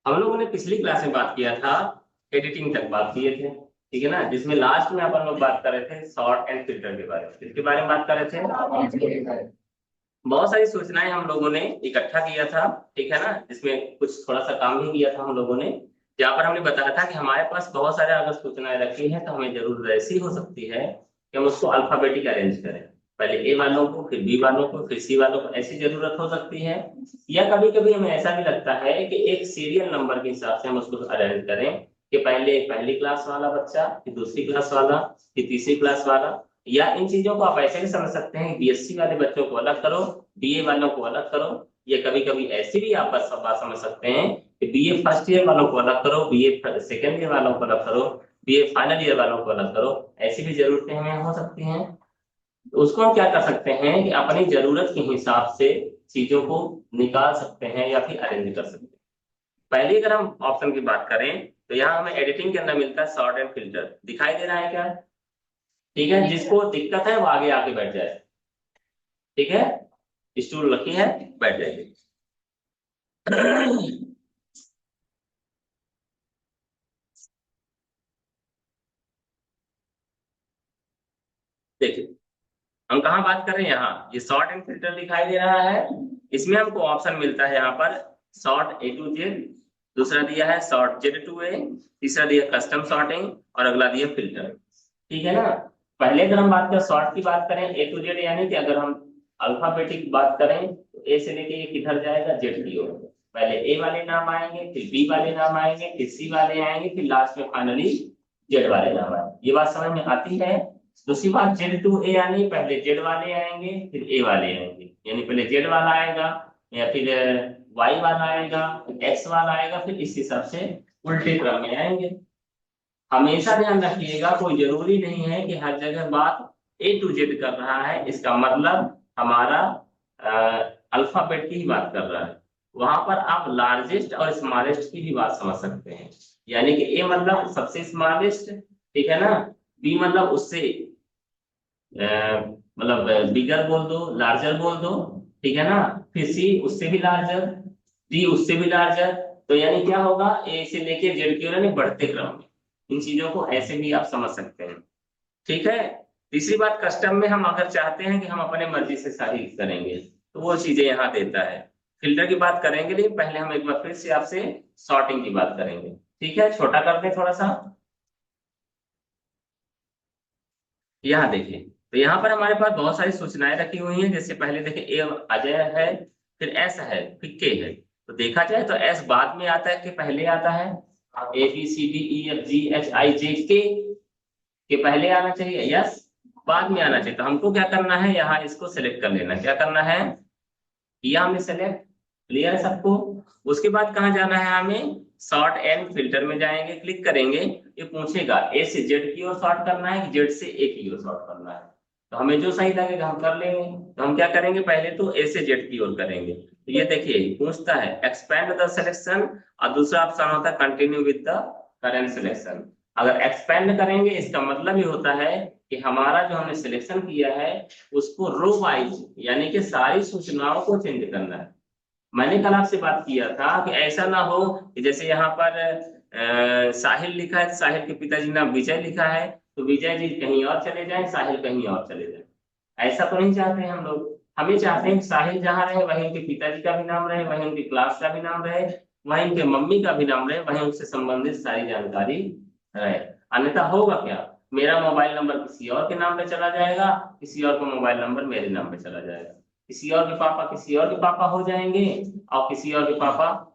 हम लोगों ने पिछली क्लास में बात किया था, एडिटिंग तक बात किए थे, ठीक है ना, जिसमें लास्ट में अपन लोग बात कर रहे थे शॉर्ट एंड फिल्टर के बारे में। किसके बारे में बात कर रहे थे? बहुत सारी सूचनाएं हम लोगों ने इकट्ठा किया था, ठीक है ना, जिसमें कुछ थोड़ा सा काम भी किया था हम लोगों ने, जहाँ पर हमने बताया था कि हमारे पास बहुत सारे अगर सूचनाएं रखी हैं तो हमें जरूर ऐसी हो सकती है कि हम उसको अल्फाबेटिक अरेंज करें। पहले ए वालों को, फिर बी वालों को, फिर सी वालों को, ऐसी जरूरत हो सकती है। या कभी कभी हमें ऐसा भी लगता है कि एक सीरियल नंबर के हिसाब से हम उसको अरेंज करें, कि पहले पहली क्लास वाला बच्चा, फिर दूसरी क्लास वाला, फिर तीसरी क्लास वाला। या इन चीजों को आप ऐसे भी समझ सकते हैं, बीएससी वाले बच्चों को अलग करो, बीए वालों को अलग करो। या कभी कभी ऐसी भी आप बात समझ सकते हैं कि बीए फर्स्ट ईयर वालों को अलग करो, बीए सेकेंड ईयर वालों को अलग करो, बीए फाइनल ईयर वालों को अलग करो। ऐसी भी जरूरतें हमें हो सकती हैं। तो उसको हम क्या कर सकते हैं कि अपनी जरूरत के हिसाब से चीजों को निकाल सकते हैं या फिर अरेंज कर सकते हैं। पहले अगर हम ऑप्शन की बात करें तो यहाँ हमें एडिटिंग के अंदर मिलता है शॉर्ट एंड फिल्टर, दिखाई दे रहा है क्या? ठीक है, जिसको दिक्कत है वो आगे आके बैठ जाए। ठीक है, स्टूल रखी है, बैठ जाइए। देखिए, हम कहाँ बात कर रहे हैं, यहाँ ये शॉर्ट एंड फिल्टर दिखाई दे रहा है। इसमें हमको ऑप्शन मिलता है यहाँ पर शॉर्ट A to Z, दूसरा दिया है शॉर्ट Z to A, तीसरा दिया कस्टम शॉर्टिंग, और अगला दिया फिल्टर। ठीक है ना। पहले अगर हम बात करें शॉर्ट की बात करें A to Z, यानी कि अगर हम अल्फाबेटिक बात करें तो ए से लेके ये किधर जाएगा, जेड की ओर। पहले ए वाले नाम आएंगे, फिर बी वाले नाम आएंगे, फिर सी वाले आएंगे, फिर लास्ट में फाइनली जेड वाले नाम आएंगे। ये बात समझ में आती है? दूसरी बात Z to A, यानी पहले जेड वाले आएंगे फिर ए वाले आएंगे, यानी पहले जेड वाला आएगा, या फिर वाई वाला आएगा, एक्स वाला आएगा, फिर इस हिसाब से उल्टे क्रम में आएंगे। हमेशा ध्यान रखिएगा, कोई जरूरी नहीं है कि हर जगह बात A to Z कर रहा है इसका मतलब हमारा अल्फाबेट की ही बात कर रहा है। वहां पर आप लार्जेस्ट और स्मॉलेस्ट की भी बात समझ सकते हैं। यानी कि ए मतलब सबसे स्मॉलेस्ट, ठीक है ना, बी मतलब उससे मतलब बिगर बोल दो, लार्जर बोल दो, ठीक है ना, फिर सी उससे भी लार्जर, डी उससे भी लार्जर। तो यानी क्या होगा, ए से लेके जेड की ओर यानी बढ़ते क्रम में। इन चीजों को ऐसे भी आप समझ सकते हैं। ठीक है। तीसरी बात, कस्टम में हम अगर चाहते हैं कि हम अपने मर्जी से शाही करेंगे तो वो चीजें यहाँ देता है। फिल्टर की बात करेंगे, लेकिन पहले हम एक बार फिर से आपसे सॉर्टिंग की बात करेंगे। ठीक है, छोटा कर दें थोड़ा सा। यहाँ देखिए, तो यहाँ पर हमारे पास बहुत सारी सूचनाएं रखी हुई हैं। जैसे पहले देखिए ए अजय है, फिर एस है, फिर के है। तो देखा जाए तो एस बाद में आता है कि पहले आता है? ABCDEFGHIJK के पहले आना चाहिए, यस, बाद में आना चाहिए। तो हमको क्या करना है, यहाँ इसको सिलेक्ट कर लेना। क्या करना है, किया हमने सेलेक्ट। क्लियर है सबको? उसके बाद कहाँ जाना है हमें, शॉर्ट एंड फिल्टर में जाएंगे, क्लिक करेंगे। ये पूछेगा ए से जेड की ओर शॉर्ट करना है कि जेड से ए की ओर शॉर्ट करना है। तो हमें जो सही लगेगा हम कर लेंगे। तो हम क्या करेंगे, पहले तो ए से जेड की ओर करेंगे। तो ये देखिए पूछता है एक्सपैंड द सिलेक्शन, और दूसरा ऑप्शन होता है continue with the current selection. अगर एक्सपैंड करेंगे इसका मतलब ये होता है कि हमारा जो हमने सिलेक्शन किया है उसको रो वाइज, यानी कि सारी सूचनाओं को चेंज करना है। मैंने कल आपसे बात किया था कि ऐसा ना हो कि जैसे यहाँ पर साहिल लिखा है तो साहिल के पिताजी नाम विजय लिखा है, तो विजय जी कहीं और चले जाएं, साहिल कहीं और चले जाएं। ऐसा तो नहीं चाहते हैं हम लोग। हमें चाहते हैं कि साहिल जहाँ रहे वहीं उनके पिताजी का भी नाम रहे, वहीं उनकी क्लास का भी नाम रहे, वहीं उनके मम्मी का भी नाम रहे, वहीं उससे संबंधित सारी जानकारी रहे। अन्यथा होगा क्या, मेरा मोबाइल नंबर किसी और के नाम पे चला जाएगा, किसी और का मोबाइल नंबर मेरे नाम पे चला जाएगा, किसी और के पापा किसी और के पापा हो जाएंगे, और किसी और के पापा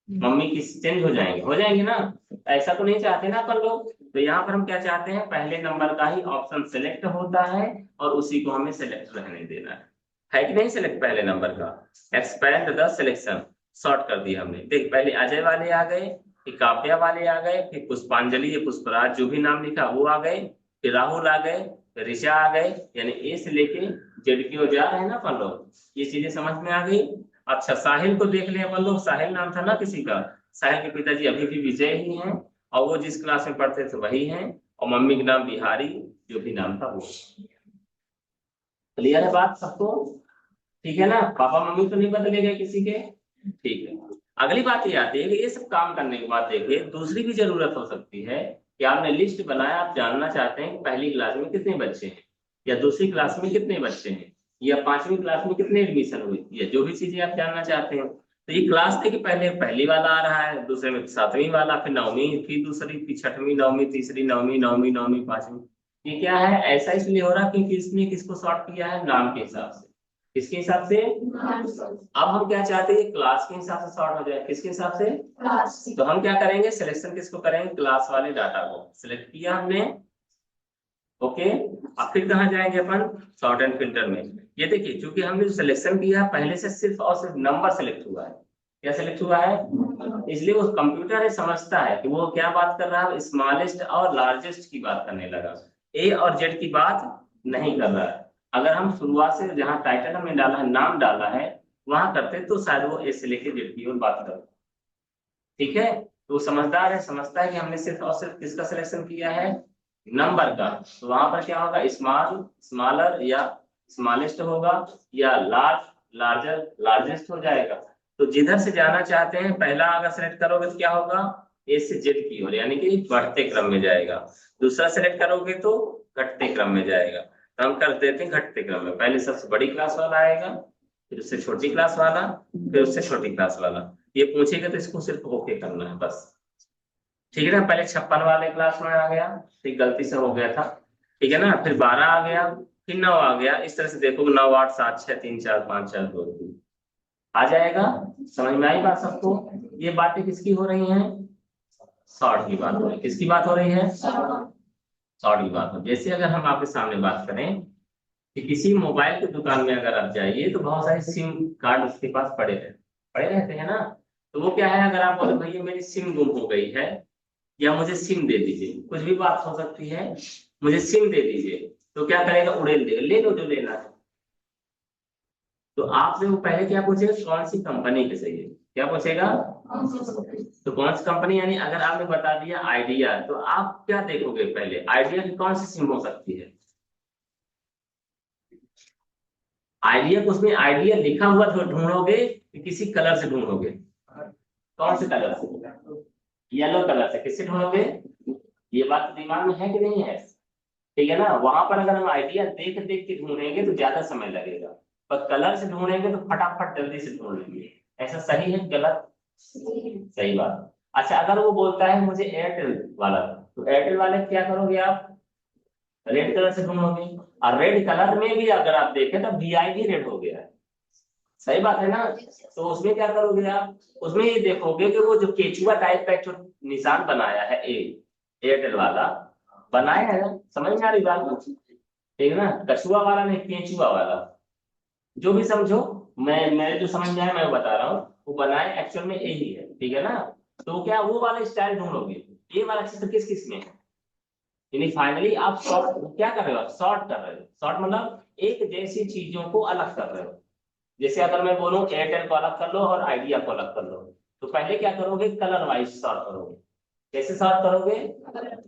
मम्मी की चेंज हो जाएंगे ना। ऐसा तो नहीं चाहते ना अपन लोग। तो यहाँ पर हम क्या चाहते हैं, पहले नंबर का ही ऑप्शन सेलेक्ट होता है और उसी को हमें सेलेक्ट रहने देना है कि नहीं, सेलेक्ट पहले नंबर का। एक्सपैंड द सिलेक्शन, शॉर्ट कर दिया हमने। देख पहले अजय वाले आ गए, फिर काव्या वाले आ गए, फिर पुष्पांजलि या पुष्पराज जो भी नाम लिखा वो आ गए, फिर राहुल आ गए, फिर ऋषा आ गए। यानी ए से लेके जेड की ओर जा रहे हैं ना अपन लोग। ये चीजें समझ में आ गई। अच्छा, साहिल को देख ले अपन लोग, साहिल नाम था ना किसी का। साहिल के पिताजी अभी भी विजय ही हैं, और वो जिस क्लास में पढ़ते थे वही हैं, और मम्मी का नाम बिहारी, जो भी नाम था वो। क्लियर है बात सबको? ठीक है ना, पापा मम्मी तो नहीं बदले गए किसी के? ठीक है। अगली बात ये आती है कि ये सब काम करने के बाद देखिए दूसरी भी जरूरत हो सकती है कि आपने लिस्ट बनाया, आप जानना चाहते हैं कि पहली क्लास में कितने बच्चे हैं, या दूसरी क्लास में कितने बच्चे हैं, या पांचवी क्लास में कितने एडमिशन हुई, या जो भी चीजें आप जानना चाहते हैं। तो ये क्लास देखिए पहले पहली वाला आ रहा है, दूसरे में सातवीं वाला, फिर नौवीं, फिर दूसरी, फिर छठवीं, नौवीं, तीसरी, नौवीं, नौवीं, नौवीं, पांचवी। ये क्या है, ऐसा इसलिए हो रहा क्योंकि इसने किसको सॉर्ट किया है, नाम के हिसाब से। किसके हिसाब से? अब हम क्या चाहते हैं, क्लास के हिसाब से सॉर्ट हो जाए। किसके हिसाब से? क्लास। तो हम क्या करेंगे, सिलेक्शन किसको करेंगे, क्लास वाले डाटा को सिलेक्ट किया हमने। ओके, अब फिर कहाँ जाएंगे अपन, सॉर्ट एंड फिल्टर में। ये देखिए क्योंकि हमने जो सिलेक्शन किया पहले से सिर्फ और सिर्फ नंबर सेलेक्ट हुआ है। क्या सेलेक्ट हुआ है? इसलिए वो कंप्यूटर है समझता है कि वो क्या बात कर रहा है, स्मॉलेस्ट और लार्जेस्ट की बात करने लगा, ए और जेड की बात नहीं कर रहा है। अगर हम शुरुआत से जहाँ टाइटल हमने डाला है, नाम डाला है, वहां करते तो शायद वो ए से लेके जेड की ओर बात करता। ठीक है, तो वो समझदार है, समझता है कि हमने सिर्फ और सिर्फ किसका सिलेक्शन किया है, नंबर का। तो वहां पर क्या होगा, स्मॉल स्मॉलर या स्मॉलेस्ट होगा, या लार्ज लार्जर लार्जेस्ट हो जाएगा। तो जिधर से जाना चाहते हैं पहला अगर सेलेक्ट करोगे तो क्या होगा, ए से जेड की ओर, यानी कि बढ़ते क्रम में जाएगा। दूसरा सेलेक्ट करोगे तो घटते क्रम में जाएगा। तो हम कर देते हैं घटते क्रम में, पहले सबसे बड़ी क्लास वाला आएगा, फिर उससे छोटी क्लास वाला, फिर उससे छोटी क्लास वाला। ये पूछेगा तो इसको सिर्फ ओके करना है बस। ठीक है ना, पहले 56 वाले क्लास में आ गया, ठीक, गलती से हो गया था। ठीक है ना, फिर 12 आ गया, फिर 9 आ गया। इस तरह से देखो 9 8 7 6 3 4 5 4 2 3 आ जाएगा। समझ में आई बात सबको? ये बातें किसकी हो रही हैं, सॉर्ट की बात हो रही है। किसकी बात हो रही है, सॉर्ट की बात हो। जैसे अगर हम आपके सामने बात करें कि किसी मोबाइल की दुकान में अगर आप जाइए तो बहुत सारे सिम कार्ड उसके पास पड़े रहते हैं ना। तो वो क्या है, अगर आप बोले भैया मेरी सिम गुम हो गई है, या मुझे सिम दे दीजिए, कुछ भी बात हो सकती है, मुझे सिम दे दीजिए, तो क्या करेगा, उड़ेल देगा, ले लो जो लेना है। तो आपसे वो पहले क्या पूछेगा, कौन सी कंपनी की चाहिए, क्या पूछेगा, तो कौन सी कंपनी, यानी अगर आपने बता दिया आइडिया, तो आप क्या देखोगे, पहले आइडिया की कौन सी सिम हो सकती है, आइडिया को, उसमें आइडिया लिखा हुआ तो ढूंढोगे कि किसी कलर से ढूंढोगे, कौन से कलर से, येलो कलर से। किससे ढूंढोगे, ये बात तो दिमाग में है कि नहीं है? ठीक है ना, वहां पर अगर हम आइडिया देख देख के ढूंढेंगे तो ज्यादा समय लगेगा, पर कलर से ढूंढेंगे तो फटाफट जल्दी से ढूंढ लेंगे। ऐसा सही है गलत? सही बात। अच्छा, अगर वो बोलता है मुझे एयरटेल वाला, तो एयरटेल वाले क्या करोगे आप, रेड कलर से ढूंढोगे। और रेड कलर में भी अगर आप देखें तो वीआई भी रेड हो गया है। सही बात है ना। तो उसमें क्या करोगे आप, उसमें ये देखोगे कि वो जो केचुआ टाइप का एक जो निशान बनाया है, ए एयरटेल वाला बनाया है ना, समझ में आ रही बात? ठीक है ना, कछुआ वाला नहीं, केचुआ वाला, जो भी समझो। मैं जो समझ में आया मैं बता रहा हूँ, वो बनाए एक्चुअल में यही है। ठीक है ना, तो क्या वो वाला स्टाइल ढूंढोगे, ये वाला चित्र किस किस में है, यानी फाइनली आप सॉर्ट क्या कर रहे हो, सॉर्ट कर रहे हो। सॉर्ट मतलब एक जैसी चीजों को अलग कर रहे हो। जैसे अगर मैं बोलूं एयरटेल को अलग कर लो और आइडिया को अलग कर लो, तो पहले क्या करोगे, कलर वाइज सॉर्ट करोगे। कैसे सॉर्ट करोगे,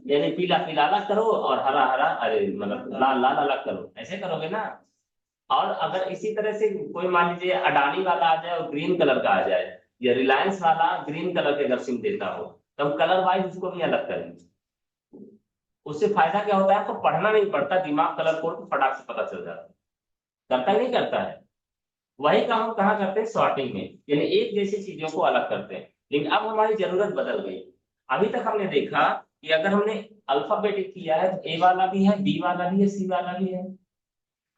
यानी पीला पीला अलग करो और हरा हरा, अरे मतलब लाल लाल अलग करो, ऐसे करोगे ना। और अगर इसी तरह से कोई मान लीजिए अडानी वाला आ जाए और ग्रीन कलर का आ जाए, या रिलायंस वाला ग्रीन कलर के अगर सिम देता हो, तो हम कलर वाइज उसको भी अलग करेंगे। उससे फायदा क्या होता है, आपको पढ़ना नहीं पड़ता, दिमाग कलर कोड फटाक से पता चल जाता है। करता ही नहीं करता है। वही काम हम कहाँ करते हैं, सॉर्टिंग में, यानी एक जैसी चीजों को अलग करते हैं। लेकिन अब हमारी जरूरत बदल गई। अभी तक हमने देखा कि अगर हमने अल्फाबेटिक किया है तो ए वाला भी है, बी वाला भी है, सी वाला भी है।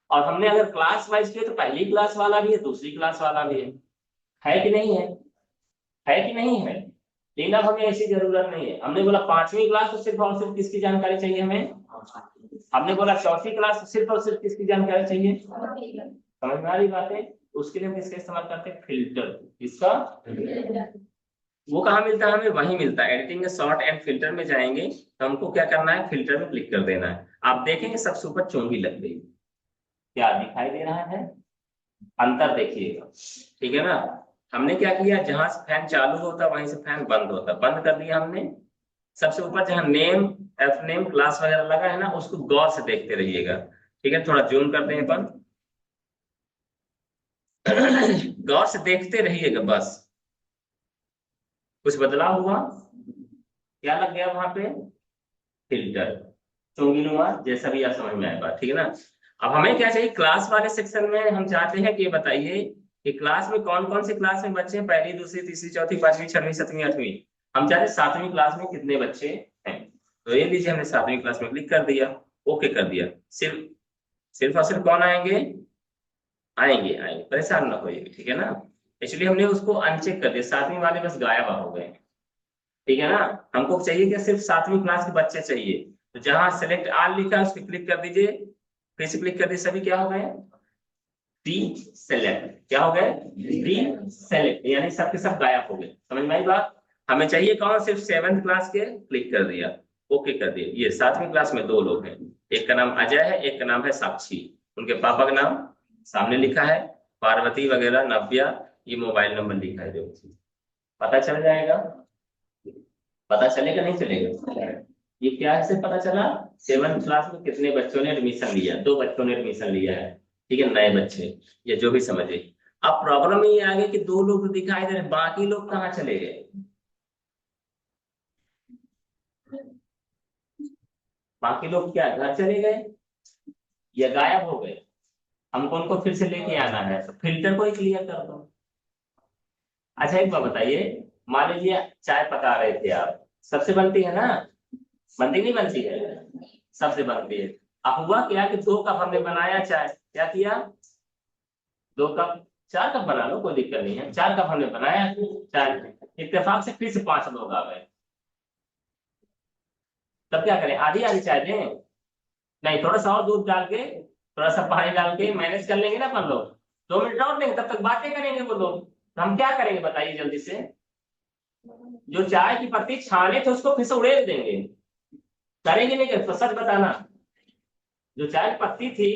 और हमने अगर क्लास वाइज किया तो पहली क्लास वाला भी है, दूसरी क्लास वाला भी है कि नहीं है, है कि नहीं है? लेकिन अब हमें ऐसी जरूरत नहीं है। हमने बोला पांचवी क्लास तो सिर्फ और सिर्फ किसकी जानकारी चाहिए हमें, हमने बोला चौथी क्लास तो सिर्फ और सिर्फ किसकी जानकारी चाहिए। समझ में आ रही बात है? उसके लिए हम किसका इस्तेमाल करते हैं, फिल्टर। किसका? वो कहाँ मिलता है हमें, वहीं मिलता है, एडिटिंग में सॉर्ट एंड फिल्टर में जाएंगे तो हमको क्या करना है, फिल्टर में क्लिक कर देना है। आप देखेंगे सबसे ऊपर चोंगी लग गई, क्या दिखाई दे रहा है, अंतर देखिएगा। ठीक है ना, हमने क्या किया, जहां से फैन चालू होता वहीं से फैन बंद होता, बंद कर दिया हमने। सबसे ऊपर जहां नेम, एफ नेम, क्लास वगैरह लगा है ना, उसको गौर से देखते रहिएगा। ठीक है, थोड़ा जूम कर दें अपन। गौर से देखते रहिएगा बस। कुछ बदलाव हुआ, क्या लग गया वहां पे, फिल्टर, चुंगीनुमा, जैसा भी आप समझ में आए बात, ठीक है ना। अब हमें क्या चाहिए, क्लास वाले सेक्शन में हम चाहते हैं कि ये बताइए कि क्लास में कौन कौन से क्लास में बच्चे हैं, पहली दूसरी तीसरी चौथी पांचवी छठवीं सातवीं आठवीं। हम चाहते हैं सातवीं क्लास में कितने बच्चे हैं। तो ये लीजिए हमने सातवीं क्लास में क्लिक कर दिया, ओके कर दिया। सिर्फ सिर्फ और सिर्फ कौन आएंगे, आएंगे आएंगे, परेशान ना होइए, ठीक है ना। इसलिए हमने उसको अनचेक कर दिया, सातवीं वाले बस गायब हो गए, ठीक है ना। हमको चाहिए क्या, सिर्फ सातवीं क्लास के बच्चे चाहिए। तो जहां सेलेक्ट आल लिखा है उस पर क्लिक कर दीजिए, फिर से क्लिक कर दीजिए, सभी क्या हो गए, डी सेलेक्ट, क्या हो गए, डी सेलेक्ट, यानी सबके सब गायब हो गए। समझ में आई बात। हमें चाहिए कौन, सिर्फ सेवेंथ क्लास के, क्लिक कर दिया, ओके कर दिया। ये सातवीं क्लास में दो लोग हैं, एक का नाम अजय है, एक का नाम है साक्षी। उनके पापा का नाम सामने लिखा है, पार्वती वगैरह, नव्या, ये मोबाइल नंबर लिखा है, जो पता चल जाएगा। पता चलेगा नहीं चलेगा, ये क्या है, से पता चला सेवन क्लास में कितने बच्चों ने एडमिशन लिया, दो बच्चों ने एडमिशन लिया है, ठीक है, नए बच्चे, या जो भी समझे। अब प्रॉब्लम ये आ गई कि दो लोग तो दिखाई दे रहे, बाकी लोग कहाँ चले गए, बाकी लोग क्या घर चले गए या गायब हो गए। हमको उनको फिर से लेके आना है, तो फिल्टर को ही क्लियर कर दो। अच्छा एक बात बताइए, मान लीजिए चाय पका रहे थे आप, सबसे बनती है ना, बनती नहीं बनती है, सबसे बनती है। अब हुआ क्या कि 2 कप हमने बनाया चाय, क्या किया, 2 कप, 4 कप बना लो, कोई दिक्कत नहीं है, 4 कप हमने बनाया चाय, इत्तेफाक से फिर से 5 लोग आ गए, तब क्या करें, आधी आधी चाय दें, नहीं थोड़ा सा और दूध डाल के, थोड़ा सा पानी डाल के मैनेज कर लेंगे ना अपन लोग, 2 मिनट और देंगे, तब तक बातें करेंगे वो लोग। तो हम क्या करेंगे बताइए जल्दी से, जो चाय की पत्ती छाने थे उसको फिर से उड़ेल देंगे, करेंगे नहीं करेंगे, तो सच बताना। जो चाय की पत्ती थी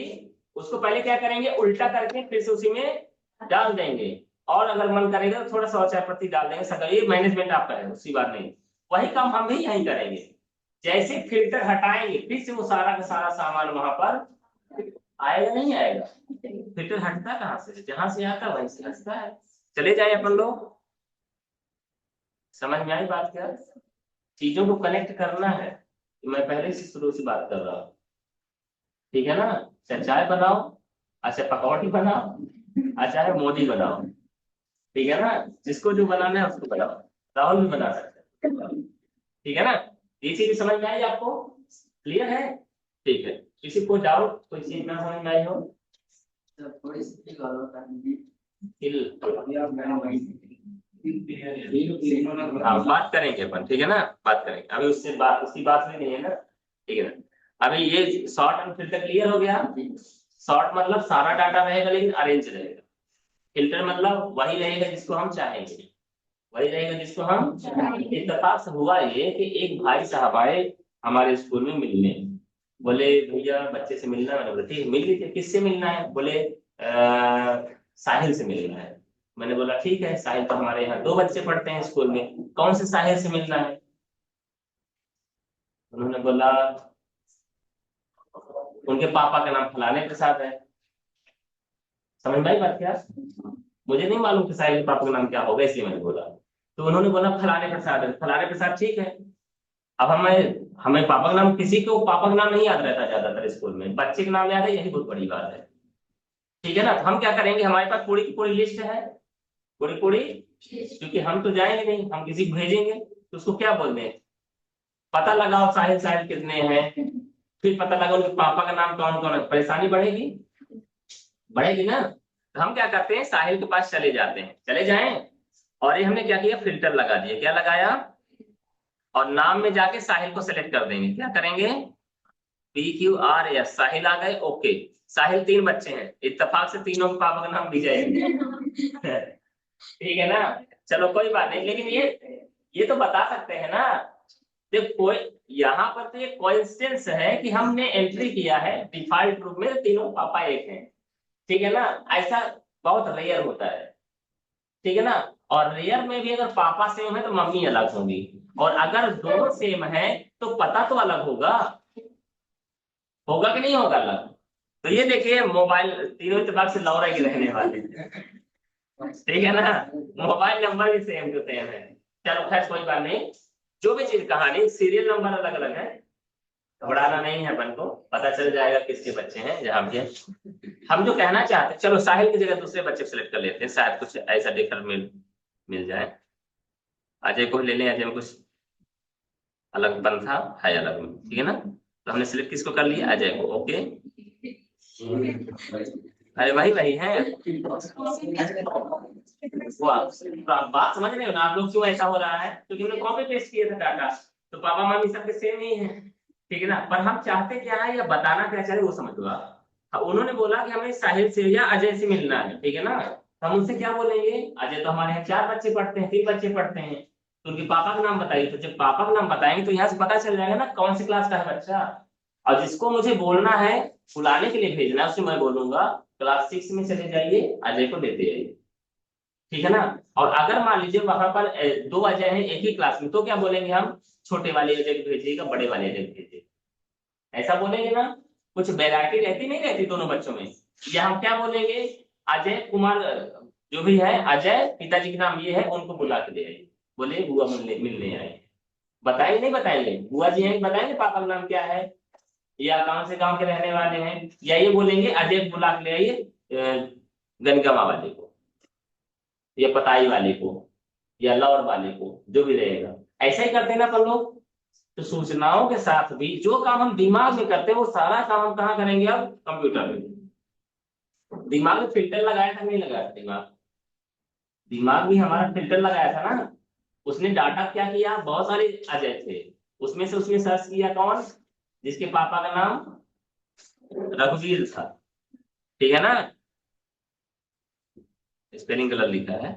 उसको पहले क्या करेंगे, उल्टा करके फिर से उसी में डाल देंगे, और अगर मन करेगा तो थोड़ा सा और चाय पत्ती डाल देंगे, सकल ये मैनेजमेंट आप करेंगे, उसी बात नहीं। वही काम हम भी यहीं करेंगे, जैसे फिल्टर हटाएंगे फिर से वो सारा का सारा सामान वहां पर आएगा नहीं आएगा। फिल्टर हटता कहाँ से, जहां से आता वहीं से हटता है। चले जाए अपन लोग, समझ में आई बात क्या, चीजों को कनेक्ट करना है। मैं पहले से शुरू से बात कर रहा हूँ, ठीक है ना। चाहे चाय बनाओ, अच्छा पकौड़ी बनाओ, अच्छा है मोदी बनाओ, ठीक है ना, जिसको जो बनाना है उसको बनाओ, राहुल भी बना सकते हैं, ठीक है ना। ये चीज समझ में आई आपको, क्लियर है, ठीक है। किसी को डाउट, कोई चीज ना समझ में आई हो, हाँ बात करेंगे अपन, ठीक है ना, बात करेंगे अभी, उससे बात उसकी बात भी नहीं है ना, ठीक है ना। अभी ये शॉर्ट एंड फिल्टर क्लियर हो गया। शॉर्ट मतलब सारा डाटा रहेगा लेकिन अरेंज रहेगा, फिल्टर मतलब वही रहेगा जिसको हम चाहेंगे, वही रहेगा जिसको हम चाहेंगे। इत्तेफाक से हुआ ये कि एक भाई साहब आए हमारे स्कूल में मिलने, बोले भैया बच्चे से मिलना है, मैंने बोला ठीक है, मिल लीजिए, किससे मिलना है, बोले साहिल से मिलना है। मैंने बोला ठीक है, साहिल तो हमारे यहाँ 2 बच्चे पढ़ते हैं स्कूल में, कौन से साहिल से मिलना है। उन्होंने बोला उनके पापा का नाम फलाने प्रसाद है। समझ में आई बात क्या, मुझे नहीं मालूम कि साहिल के पापा का नाम क्या होगा, इसलिए मैंने बोला। तो उन्होंने बोला फलाने प्रसाद है, फलाने प्रसाद ठीक है। अब हमें हमें पापा का नाम, किसी को पापा का नाम नहीं याद रहता ज्यादातर स्कूल में, बच्चे का नाम याद है, यही बहुत बड़ी बात है, ठीक है ना। तो हम क्या करेंगे, हमारे पास पूरी की पूरी लिस्ट है, पूरी पूरी, क्योंकि हम तो जाएंगे नहीं, हम किसी को भेजेंगे, तो उसको क्या बोल दें, पता लगाओ साहिल साहिल कितने हैं, फिर पता लगाओ उनके पापा का नाम कौन कौन है, परेशानी बढ़ेगी, बढ़ेगी ना। तो हम क्या करते हैं, साहिल के पास चले जाते हैं, चले जाएं, और ये हमने क्या किया, फिल्टर लगा दिया, क्या लगाया, और नाम में जाके साहिल को सेलेक्ट कर देंगे, क्या करेंगे, PQRS, साहिल आ गए, ओके। साहिल 3 बच्चे हैं, इत्तेफाक से तीनों के पापा का नाम भी जाएंगे ठीक है ना। चलो कोई बात नहीं, लेकिन ये तो बता सकते हैं ना, देखो कोई यहाँ पर तो ये कोइंसिडेंस है कि हमने एंट्री किया है डिफॉल्ट रूप में तीनों पापा एक हैं, ठीक है ना। ऐसा बहुत रेयर होता है, ठीक है ना। और रेयर में भी अगर पापा सेम है तो मम्मी अलग होगी, और अगर दोनों सेम है तो पता तो अलग होगा, होगा कि नहीं होगा अलग। तो ये देखिए मोबाइल, तीनों इत्तेफाक से लौरा के रहने वाले, ठीक है ना, मोबाइल नंबर भी सेम टू सेम है, चलो खैर कोई बात नहीं, जो भी चीज कहानी सीरियल नंबर अलग अलग है, घबराना नहीं है, अपन को पता चल जाएगा किसके बच्चे हैं जहाँ भी है। हम जो कहना चाहते हैं, चलो साहिल की जगह दूसरे बच्चे सेलेक्ट कर लेते हैं, शायद कुछ ऐसा देखकर मिल जाए। अजय को ले लें, अजय में कुछ अलग बन था, है अलग में, ठीक है ना। तो हमने सिलेक्ट किसको कर लिया, अजय को, ओके। अरे वही है। वो आप बात समझ रहे हो ना आप लोग, क्यों ऐसा हो रहा है, क्योंकि हमने कॉपी पेस्ट किया था डाटा, तो पापा मम्मी सबके सेम ही है, ठीक है ना। पर हम चाहते क्या है या बताना क्या चाहते वो समझ लो आप। उन्होंने बोला कि हमें साहिल से या अजय से मिलना है, ठीक है ना। तो हम उनसे क्या बोलेंगे, अजय तो हमारे यहाँ 4 बच्चे पढ़ते हैं, 3 बच्चे पढ़ते हैं, तो उनके पापा का नाम बताइए। तो जब पापा का नाम बताएंगे तो यहाँ से पता चल जाएगा ना कौन सी क्लास का है बच्चा। और जिसको मुझे बोलना है, बुलाने के लिए भेजना है, उससे मैं बोलूंगा क्लास 6 में चले जाइए, अजय को लेते आइए, ठीक है ना। और अगर मान लीजिए वहां पर 2 अजय हैं एक ही क्लास में, तो क्या बोलेंगे हम, छोटे वाले अजय को भेजिएगा, बड़े वाले अजय को भेजिएगा, ऐसा बोलेंगे ना। कुछ वैरायटी रहती नहीं रहती दोनों बच्चों में। या हम क्या बोलेंगे, अजय कुमार जो भी है, अजय पिताजी के नाम ये है, उनको बुला के ले आइए, बोले बुआ मिलने आए। बताएंगे नहीं बताएंगे, बुआ जी हैं बताएंगे पापा का नाम क्या है, या कौन से गांव के रहने वाले हैं, या ये बोलेंगे अजय को बुला के ले आइए गनगमा वाले को, या पताई वाले को, या लौर वाले को, जो भी रहेगा। ऐसा ही करते हैं ना अपन लोग। तो सूचनाओं के साथ भी जो काम हम दिमाग में करते हैं वो सारा काम हम कहाँ करेंगे, अब कंप्यूटर में। दिमाग में फिल्टर लगाया था नहीं लगाया था, दिमाग भी हमारा फिल्टर लगाया था ना। उसने डाटा क्या किया, बहुत सारे अजय थे, उसमें से उसने सर्च किया कौन, जिसके पापा का नाम रघुवीर था, ठीक है ना, स्पेलिंग गलत लिखा है,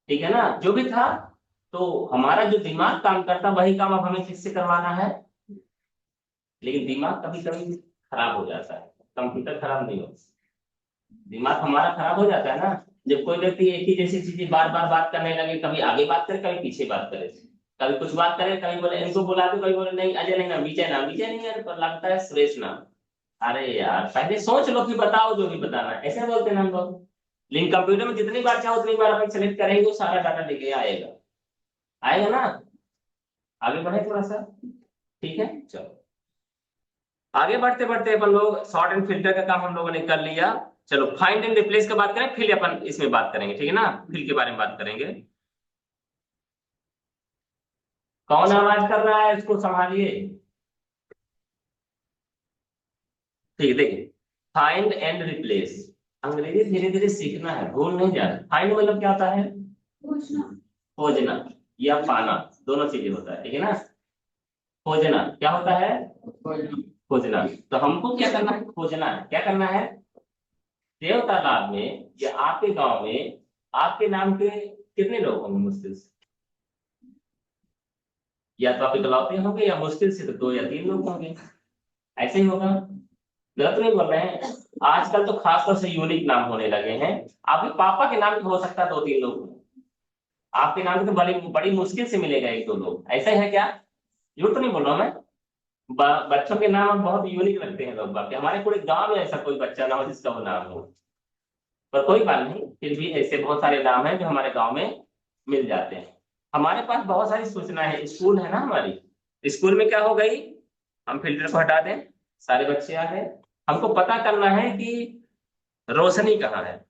ठीक है ना, जो भी था। तो हमारा जो दिमाग काम करता वही काम अब हमें किससे करवाना है। लेकिन दिमाग कभी कभी खराब हो जाता है, कंप्यूटर खराब नहीं होता, दिमाग हमारा खराब हो जाता है ना। जब कोई व्यक्ति एक ही जैसी चीजें बार बार बात करने लगे, कभी आगे बात करे कभी पीछे बात करे, कभी कुछ बात करे, कभी बोले इनको बुला दो, कभी बोले नहीं अजय नहीं नाम, विजय नहीं यार, पर लगता है सुरेश नाम। अरे यार पहले सोच लो कि बताओ जो भी बताना है, ऐसे बोलते हैं ना हम लोग। लेकिन कंप्यूटर में जितनी बार चाहो उतनी बार अपन सेलेक्ट करेंगे, वो सारा डाटा लेके आएगा, आएगा ना। आगे बढ़े थोड़ा सा, ठीक है चलो। आगे बढ़ते बढ़ते अपन लोग सॉर्ट एंड फिल्टर का काम हम लोगों ने कर लिया। चलो फाइंड एंड रिप्लेस का बात करें, फिर अपन इसमें बात करेंगे, ठीक है ना, फिर के बारे में बात करेंगे। कौन आवाज कर रहा है, इसको संभालिए। ठीक है, देखिए फाइंड एंड रिप्लेस, अंग्रेजी धीरे धीरे सीखना है, भूल नहीं जाना। फाइंड मतलब क्या होता है, खोजना या पाना, दोनों चीजें होता है, ठीक है ना। खोजना क्या होता है, खोजना। तो हमको क्या करना है, खोजना है, क्या करना है। देव तालाब में या आपके गांव में आपके नाम के कितने लोग होंगे मुश्किल से, या तो आप इकलौते होंगे, या मुश्किल से तो 2 या 3 लोग होंगे, ऐसे ही होगा। गलत नहीं बोल रहे हैं। आजकल तो खासतौर से यूनिक नाम होने लगे हैं। आपके पापा के नाम के हो सकता है 2-3 लोग हों। आपके नाम के तो बड़ी बड़ी मुश्किल से मिलेगा 1-2 लोग, ऐसा है क्या, झूठ तो नहीं बोल रहा मैं। बच्चों के नाम हम बहुत यूनिक रखते हैं लोग, बाकी हमारे पूरे गांव में ऐसा कोई बच्चा ना हो जिसका वो नाम हो। पर कोई बात नहीं, फिर भी ऐसे बहुत सारे नाम हैं जो हमारे गांव में मिल जाते हैं। हमारे पास बहुत सारी सूचना है, स्कूल है ना हमारी, स्कूल में क्या हो गई, हम फिल्टर को हटा दें, सारे बच्चे आ गए। हमको पता करना है कि रोशनी कहाँ है,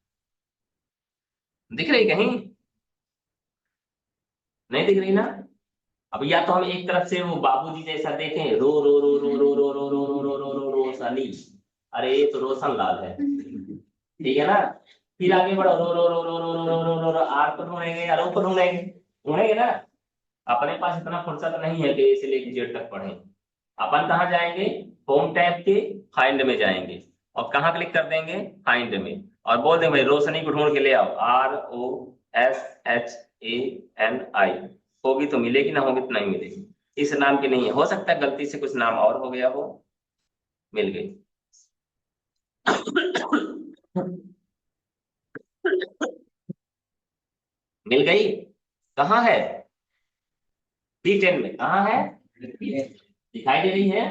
दिख रही कहीं, नहीं दिख रही ना। अब या तो हम एक तरफ से वो बाबूजी जैसा देखें, रो रो रो रो रो रो रो रो रो रो रो रो रोशनी, अरे ये तो रोशन लाल है, ठीक है ना। फिर आगे बढ़ो, रो रो रो रो रो रो रो रो रो रो, आर को ढूंढेंगे, अरो को ढूंढेंगे, ढूंढेंगे ना। अपने पास इतना फुर्सत नहीं है कि ए से लेकर जेड तक पढ़ें। अपन कहाँ जाएंगे, होम टैब के फाइंड में जाएंगे, और कहाँ क्लिक कर देंगे, फाइंड में, और बोल देंगे भाई रोशनी को ढूंढ के ले आओ, ROSHANI। होगी तो मिलेगी, ना होगी तो नहीं मिलेगी। इस नाम की नहीं है, हो सकता है गलती से कुछ नाम और हो गया हो, मिल गई। मिल गई, कहाँ है, B10 में कहाँ है, दिखाई दे रही है।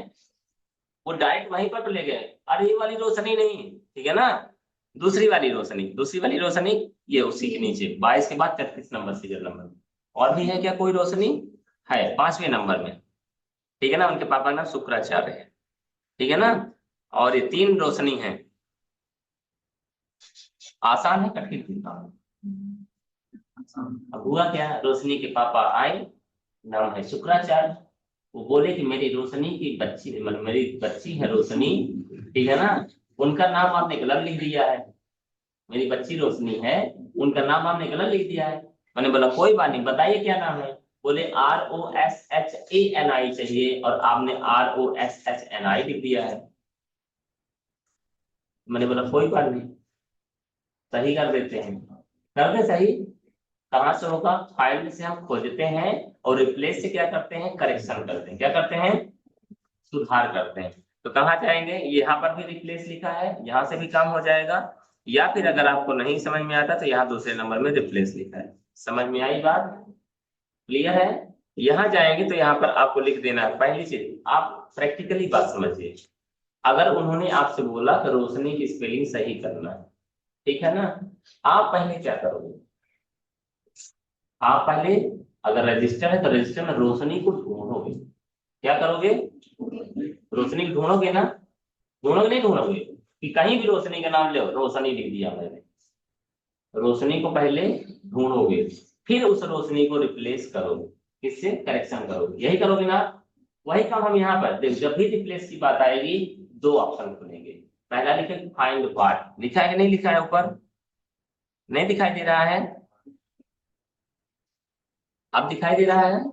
वो डायरेक्ट वहीं पर तो ले गए, अरे ये वाली रोशनी नहीं, ठीक है ना, दूसरी वाली रोशनी, दूसरी वाली रोशनी, ये उसी के नीचे 22 के बाद 33 नंबर सीरियल नंबर। और भी है क्या कोई रोशनी? है 5वें नंबर में, ठीक है ना, उनके पापा का नाम शुक्राचार्य है, ठीक है ना। और ये 3 रोशनी है। आसान है कठिन थी? अब हुआ क्या, रोशनी के पापा आए, नाम है शुक्राचार्य। वो बोले कि मेरी रोशनी की बच्ची, मतलब मेरी बच्ची है रोशनी, ठीक है ना, उनका नाम आपने गलत लिख दिया है। मेरी बच्ची रोशनी है, उनका नाम आपने गलत लिख दिया है। मैंने बोला कोई बात नहीं, बताइए क्या नाम है। बोले ROSHANI चाहिए, और आपने ROSHNI लिख दिया है। मैंने बोला कोई बात नहीं, सही कर देते हैं। कर दे सही। कहाँ से होगा, फाइंड से हम खोजते हैं, और रिप्लेस से क्या करते हैं, करेक्शन करते हैं। क्या करते हैं, सुधार करते हैं। तो कहाँ जाएंगे, यहाँ पर भी रिप्लेस लिखा है, यहाँ से भी काम हो जाएगा। या फिर अगर आपको नहीं समझ में आता तो यहाँ दूसरे नंबर में रिप्लेस लिखा है। समझ में आई बात, क्लियर है? यहाँ जाएंगे तो यहाँ पर आपको लिख देना है। पहली चीज आप प्रैक्टिकली बात समझिए। अगर उन्होंने आपसे बोला कि रोशनी की स्पेलिंग सही करना है, ठीक है ना, आप पहले क्या करोगे, आप पहले, अगर रजिस्टर है तो रजिस्टर में रोशनी को ढूंढोगे। क्या करोगे, रोशनी को ढूंढोगे ना, ढूंढोगे नहीं ढूंढोगे, कि कहीं भी रोशनी का नाम ले, रोशनी लिख दिया मैंने। रोशनी को पहले ढूंढोगे, फिर उस रोशनी को रिप्लेस करोगे, किससे, करेक्शन करोगे, यही करोगे ना। वही काम हम यहाँ पर देख, जब भी रिप्लेस की बात आएगी 2 ऑप्शन खुलेंगे। पहला लिखे फाइंड पार्ट, लिखा है कि नहीं लिखा है ऊपर, नहीं दिखाई दे रहा है, अब दिखाई दे रहा है।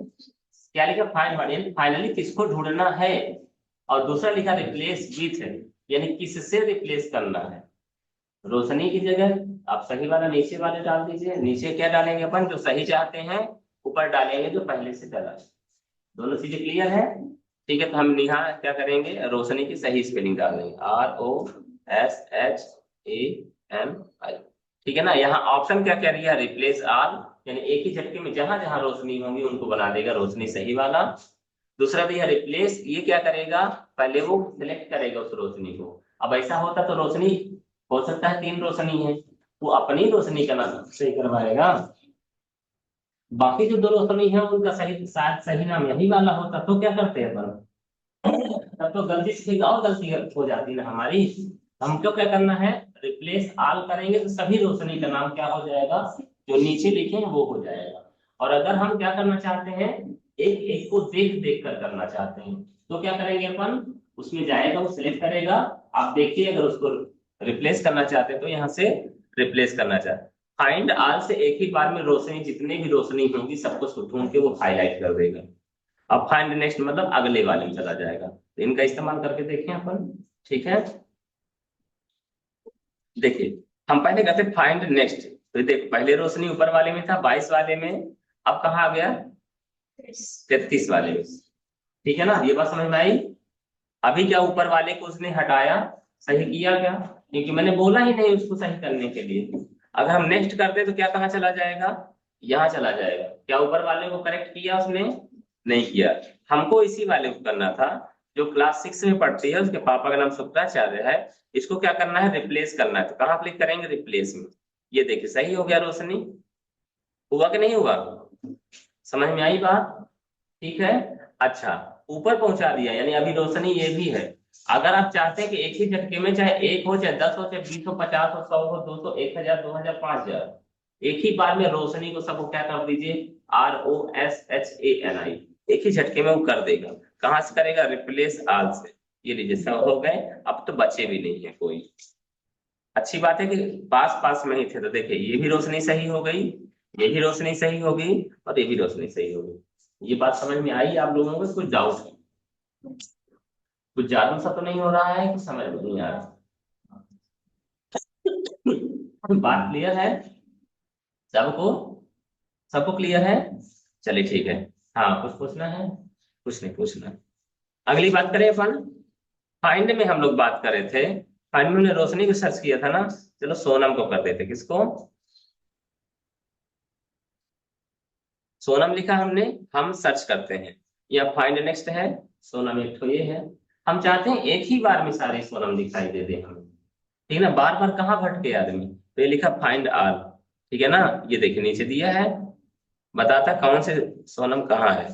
क्या लिखा, फाइंड पार्ट, यानी फाइनली किसको ढूंढना है। और दूसरा लिखा रिप्लेस विथ है, यानी किससे रिप्लेस करना है। रोशनी की जगह आप सही वाला नीचे वाले डाल दीजिए। नीचे क्या डालेंगे अपन, जो सही चाहते हैं, ऊपर डालेंगे जो पहले से डाला है। दोनों चीजें क्लियर है? ठीक है, तो हम यहाँ क्या करेंगे, रोशनी की सही स्पेलिंग डाल देंगे, ROSHANI, ठीक है ना। यहाँ ऑप्शन क्या कह रही है, रिप्लेस ऑल, यानी एक ही झटके में जहां जहां रोशनी होंगी उनको बना देगा रोशनी सही वाला। दूसरा भी है रिप्लेस, ये क्या करेगा, पहले वो सिलेक्ट करेगा उस रोशनी को। अब ऐसा होता तो रोशनी, हो सकता है 3 रोशनी है, वो अपनी रोशनी का नाम सही करवाएगा, बाकी जो 2 रोशनी है उनका सही, शायद सही नाम यही वाला होता, तो क्या करते हैं अपन, तब तो गलती से और गलती हो जाती ना हमारी। हमको क्या करना है, रिप्लेस ऑल करेंगे तो सभी रोशनी का नाम क्या हो जाएगा, जो नीचे लिखे हैं वो हो जाएगा। और अगर हम क्या करना चाहते हैं, एक एक को देख देख कर करना चाहते हैं, तो क्या करेंगे अपन, उसमें जाएगा, वो सिलेक्ट करेगा। आप देखिए, अगर उसको रिप्लेस करना चाहते हैं तो यहाँ से रिप्लेस करना चाहते हैं, फाइंड ऑल से एक ही बार में रोशनी, जितने भी रोशनी होंगी सबको ढूंढ के वो हाईलाइट कर देगा। अब फाइंड नेक्स्ट मतलब अगले वाले में चला जाएगा, तो इनका इस्तेमाल करके देखें अपन, ठीक है। देखिए, हम पहले कहते फाइंड नेक्स्ट, तो देखो पहले रोशनी ऊपर वाले में था 22 वाले में, अब कहाँ आ गया, 33 वाले में, ठीक है ना, ये बात समझ में आई। अभी क्या ऊपर वाले को उसने हटाया, सही किया क्या, क्योंकि मैंने बोला ही नहीं उसको सही करने के लिए। अगर हम नेक्स्ट करते तो क्या कहाँ चला जाएगा, यहाँ चला जाएगा। क्या ऊपर वाले को करेक्ट किया उसने, नहीं किया। हमको इसी वाले को करना था, जो क्लास 6 में पढ़ती है, उसके पापा का नाम शुक्राचार्य है। इसको क्या करना है, रिप्लेस करना है, तो कहाँ क्लिक करेंगे, रिप्लेस में। ये देखिए सही हो गया रोशनी, हुआ कि नहीं हुआ, समझ में आई बात, ठीक है। अच्छा, ऊपर पहुंचा दिया, यानी अभी रोशनी ये भी है। अगर आप चाहते हैं कि एक ही झटके में चाहे 1 हो, चाहे 10 हो, चाहे 20 हो, 50 हो, 100 हो, 200, 1000, 2000, 5000, एक ही बार में रोशनी को सबको क्या कर दीजिए, ROSHANI, एक ही झटके में वो कर देगा। कहाँ से करेगा, रिप्लेस ऑल से। ये लीजिए सब हो गए, अब तो बचे भी नहीं है कोई। अच्छी बात है कि पास पास में ही थे, तो देखिए ये भी रोशनी सही हो गई, ये भी रोशनी सही हो गई, और ये भी रोशनी सही हो गई। ये बात समझ में आई आप लोगों को, कुछ डाउट है, कुछ जादू सा तो नहीं हो रहा है कि समझ में नहीं आ रहा, बात क्लियर है सबको, सबको क्लियर है, चलिए ठीक है। हाँ कुछ पूछना है, कुछ नहीं पूछना। अगली बात करें अपन, फाइंड में हम लोग बात कर रहे थे, फाइंड में हमने रोशनी को सर्च किया था ना, चलो सोनम को कर देते, किसको, सोनम लिखा हमने, हम सर्च करते हैं, या फाइंड नेक्स्ट है, सोनम एक तो ये है। हम चाहते हैं एक ही बार में सारे सोनम दिखाई दे दे हमें, ठीक है ना, बार बार कहाँ भटके आदमी, तो ये लिखा फाइंड ऑल, ठीक है ना। ये देखिए नीचे दिया है, बताता कौन से सोनम कहाँ है।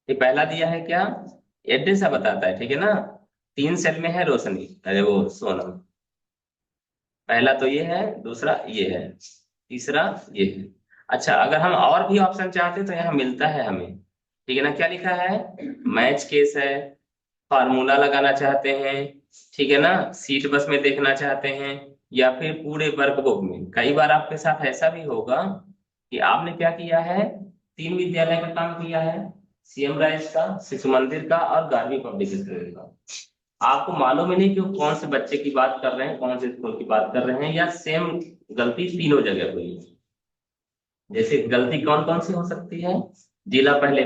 ये पहला दिया है क्या, एड्रेस सा बताता है, ठीक है ना। 3 सेल में है रोशनी, अरे वो सोनम। पहला तो ये है, दूसरा ये है, तीसरा ये है। अच्छा, अगर हम और भी ऑप्शन चाहते तो यहाँ मिलता है हमें, ठीक है ना। क्या लिखा है, मैच केस है, फार्मूला लगाना चाहते हैं, ठीक है ना, सीट बस में देखना चाहते हैं, या फिर पूरे वर्कबुक में। कई बार आपके साथ ऐसा भी होगा कि आपने क्या किया है, 3 विद्यालय का काम किया है, सीएम राइज का, शिशु मंदिर का और गार्गी पब्लिक स्कूल का। आपको मालूम ही नहीं कि वो कौन से बच्चे की बात कर रहे हैं, कौन से स्कूल की बात कर रहे हैं, या सेम गलती तीनों जगह हुई है। जैसे गलती कौन कौन सी हो सकती है, जिला पहले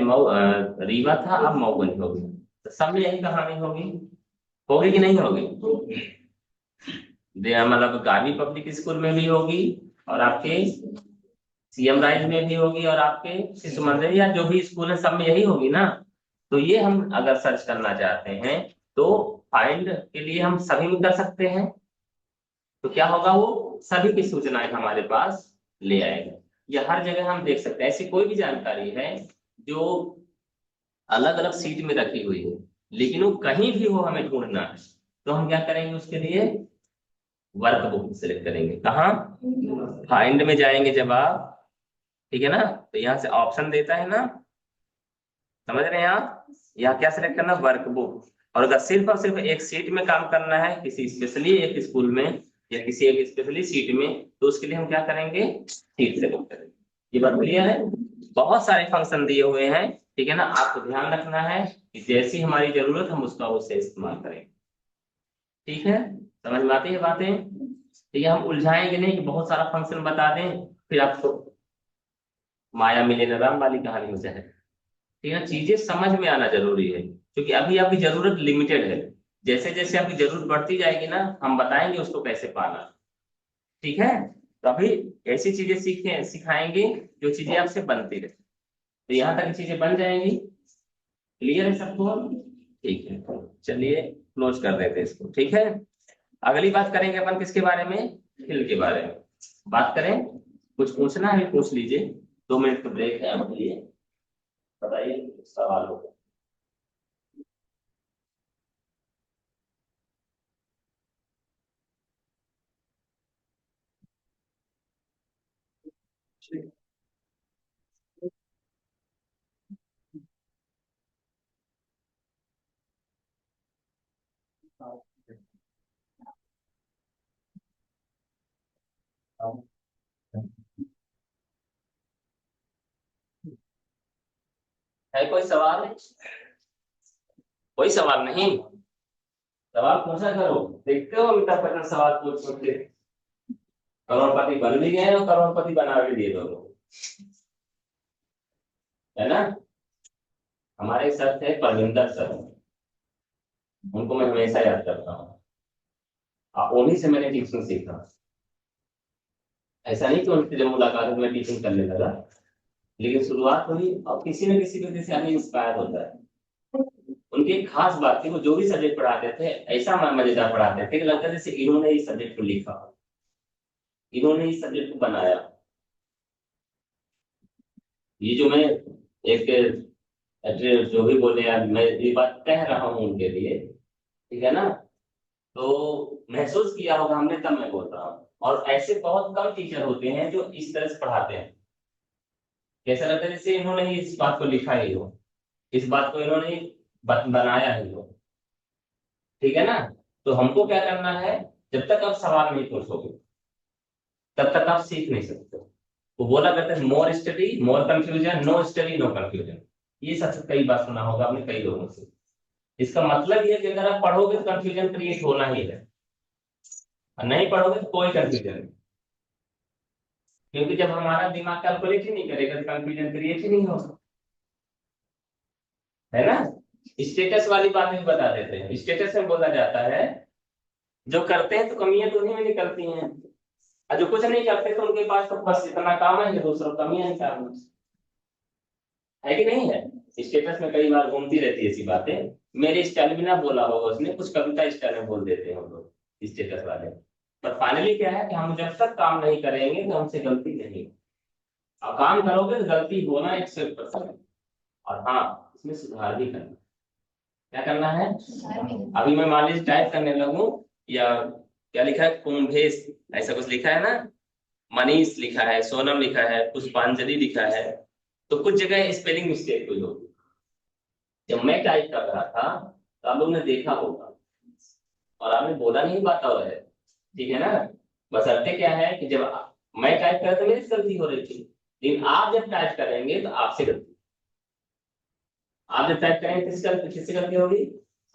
रीवा था, अब मऊगंज हो गया, तो सब में यही कहानी होगी, होगी कि नहीं होगी। मतलब गार्गी पब्लिक स्कूल में भी होगी, और आपके सीएम राइज में भी होगी, और आपके शिशु मंदिर या जो भी स्कूल है सब में यही होगी ना। तो ये हम अगर सर्च करना चाहते हैं तो फाइंड के लिए हम सभी में कर सकते हैं। तो क्या होगा, वो सभी की सूचनाएं हमारे पास ले आएगा। या हर जगह हम देख सकते हैं, ऐसी कोई भी जानकारी है जो अलग अलग सीट में रखी हुई है, लेकिन वो कहीं भी हो हमें ढूंढना है, तो हम क्या करेंगे उसके लिए, वर्क बुक सेलेक्ट करेंगे। कहाँ, फाइंड में जाएंगे जब आप, ठीक है ना, तो यहाँ से ऑप्शन देता है ना, समझ रहे हैं आप। यहाँ क्या सिलेक्ट करना, वर्क बुक। और अगर सिर्फ और सिर्फ एक सीट में काम करना है, किसी स्पेशली एक स्कूल में या किसी एक स्पेशली सीट में, तो उसके लिए हम क्या करेंगे, सीट सेलेक्ट करेंगे। ये बात क्लियर है। बहुत सारे फंक्शन दिए हुए हैं, ठीक है ना, आपको ध्यान रखना है कि जैसी हमारी जरूरत हम उसका उससे इस्तेमाल करें, ठीक है। समझ में आती है बातें। ठीक है, हम उलझाएंगे नहीं कि बहुत सारा फंक्शन बता दें, फिर आपको माया मिले न राम वाली कहानी हो जाए। ठीक है, चीजें समझ में आना जरूरी है, क्योंकि अभी आपकी जरूरत लिमिटेड है। जैसे जैसे आपकी जरूरत बढ़ती जाएगी ना, हम बताएंगे उसको कैसे पाना, ठीक है। तो अभी ऐसी चीजें सीखे सिखाएंगे जो चीजें आपसे बनती रहे, तो यहाँ तक चीजें बन जाएंगी। क्लियर है सबको, ठीक है। चलिए क्लोज कर देते हैं इसको, ठीक है। अगली बात करेंगे अपन किसके बारे में, हिल के बारे में बात करें। कुछ पूछना है पूछ लीजिए, 2 मिनट का ब्रेक है आपके लिए, बताइए सवाल हो। है कोई सवाल, कोई सवाल नहीं, सवाल पूछा करो। देखते हो अमिताभ बच्चन सवाल पूछ पूछ के करोड़पति बन भी गए और करोड़पति बना भी दिए दोनों, है ना। हमारे सर थे परविंदर सर, उनको मैं हमेशा याद करता हूँ। उन्हीं से मैंने टीचिंग सीखा। ऐसा नहीं कि उनसे जब मुलाकात हुई मैं टीचिंग करने लगा, लेकिन शुरुआत हुई और किसी न किसी वजह से आदमी इंस्पायर होता है। उनकी एक खास बात थी, वो जो भी सब्जेक्ट पढ़ाते थे ऐसा मजेदार पढ़ाते थे कि लगता था जैसे इन्होंने इस सब्जेक्ट को लिखा, इन्होंने इस सब्जेक्ट को बनाया। ये जो मैं एक जो भी बोले यार, मैं ये बात कह रहा हूँ उनके लिए, ठीक है ना। तो महसूस किया होगा हमने, तब मैं बोल रहा हूँ। और ऐसे बहुत कम टीचर होते हैं जो इस तरह से पढ़ाते हैं, कैसा लगता है जैसे इन्होंने ही इस बात को लिखा ही हो, इस बात को इन्होंने ही बनाया ही हो, ठीक है ना। तो हमको क्या करना है, जब तक आप सवाल नहीं पूछोगे तब तक आप सीख नहीं सकते। वो बोला करते हैं more study more confusion, no study no confusion. ये सबसे कई बार सुना होगा आपने कई लोगों से। इसका मतलब ये है कि अगर आप पढ़ोगे तो कंफ्यूजन क्रिएट होना ही है, और नहीं पढ़ोगे तो कोई कंफ्यूजन नहीं। क्योंकि जब हमारा दिमाग कैलकुलेट ही नहीं करेगा तो कंफ्यूजन क्रिएट ही नहीं होगा, है ना। स्टेटस वाली बात भी बता देते हैं, स्टेटस में बोला जाता है जो करते हैं तो कमियां तो उन्हीं में निकलती हैं, और जो कुछ नहीं करते तो उनके पास तो बस इतना काम है कि दूसरों को कमियां निकालना, है कि नहीं है। स्टेटस में कई बार घूमती रहती है ऐसी बातें। मेरे स्टाइल में ना बोला होगा उसने, कुछ कविता स्टाइल में बोल देते हैं हम लोग स्टेटस वाले। पर फाइनली क्या है कि हम जब तक काम नहीं करेंगे तो हमसे गलती नहीं, अब काम करोगे तो गलती होना 100%, और हाँ इसमें सुधार भी करना। क्या करना है? अभी मैं मान लीजिए टाइप करने लगूं, या क्या लिखा है, कुंभेश ऐसा कुछ लिखा है ना, मनीष लिखा है, सोनम लिखा है, पुष्पांजलि लिखा है, तो कुछ जगह स्पेलिंग मिस्टेक हुई होगी। जब मैं टाइप कर रहा था तो आप लोगों ने देखा होगा, और आपने बोला नहीं बात और है, ठीक है ना। बशर्ते क्या है कि जब मैं टाइप कर तो मेरी से गलती हो रही थी, लेकिन आप जब टाइप करेंगे तो आपसे गलती, आप जब टाइप करेंगे किससे गलती होगी?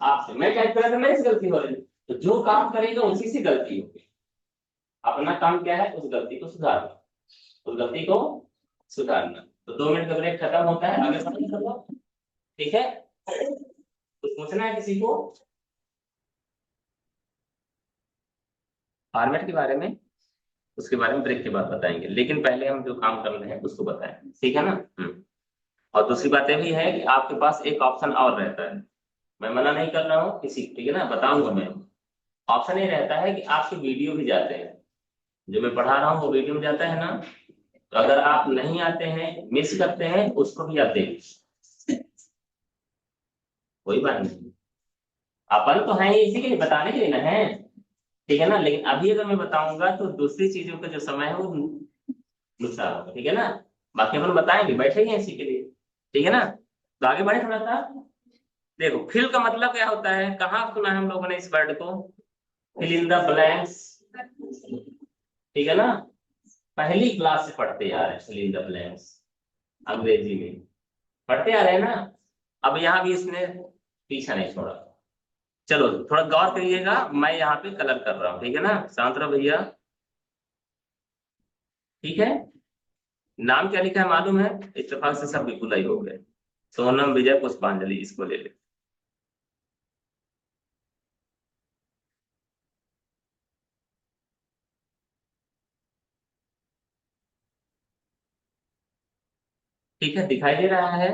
आपसे। मैं टाइप करा तो मेरे से गलती हो रही, तो जो काम करेगा उसी से गलती होगी। अपना काम क्या है? उस गलती को सुधारना, उस गलती को सुधारना। तो 2 मिनट का ब्रेक खत्म होता है, आगे समझ लो, ठीक है। कुछ पूछना है किसी को फॉर्मेट के बारे में? उसके बारे में ब्रेक के बाद बताएंगे, लेकिन पहले हम जो काम कर रहे हैं उसको बताएं, ठीक है ना। और दूसरी बातें भी है कि आपके पास एक ऑप्शन और रहता है, मैं मना नहीं कर रहा हूँ किसी, ठीक है ना, बताऊंगा मैं। ऑप्शन ये रहता है कि आपके वीडियो भी जाते हैं, जो मैं पढ़ा रहा हूँ वो वीडियो में जाता है ना, तो अगर आप नहीं आते हैं, मिस करते हैं, उसको भी आप देखें, कोई बात नहीं। अपन तो है ही इसी के लिए, बताने के लिए ना है, ठीक है ना। लेकिन अभी अगर मैं बताऊंगा तो दूसरी चीजों का जो समय है वो नुकसान होगा, ठीक है ना। बाकी अपन बताएंगे, बैठे ही हैं इसी के लिए, ठीक है ना। तो आगे बढ़े थोड़ा सा। देखो फिल का मतलब क्या होता है, कहाँ सुना है हम लोगों ने इस वर्ड को? फिल इन द ब्लैंक्स, ठीक है ना। पहली क्लास से पढ़ते आ रहे हैं फिल इन द ब्लैंक्स, अंग्रेजी में पढ़ते आ रहे हैं ना। अब यहाँ भी इसने पीछा नहीं छोड़ा। चलो थोड़ा गौर करिएगा, मैं यहाँ पे कलर कर रहा हूँ, ठीक है ना, शांत रहो भैया, ठीक है। नाम क्या लिखा है मालूम है? इत्तेफाक से सब बिल्कुल ही हो गए, सोनम, विजय, पुष्पांजलि, इसको ले ले। ठीक है, दिखाई दे रहा है?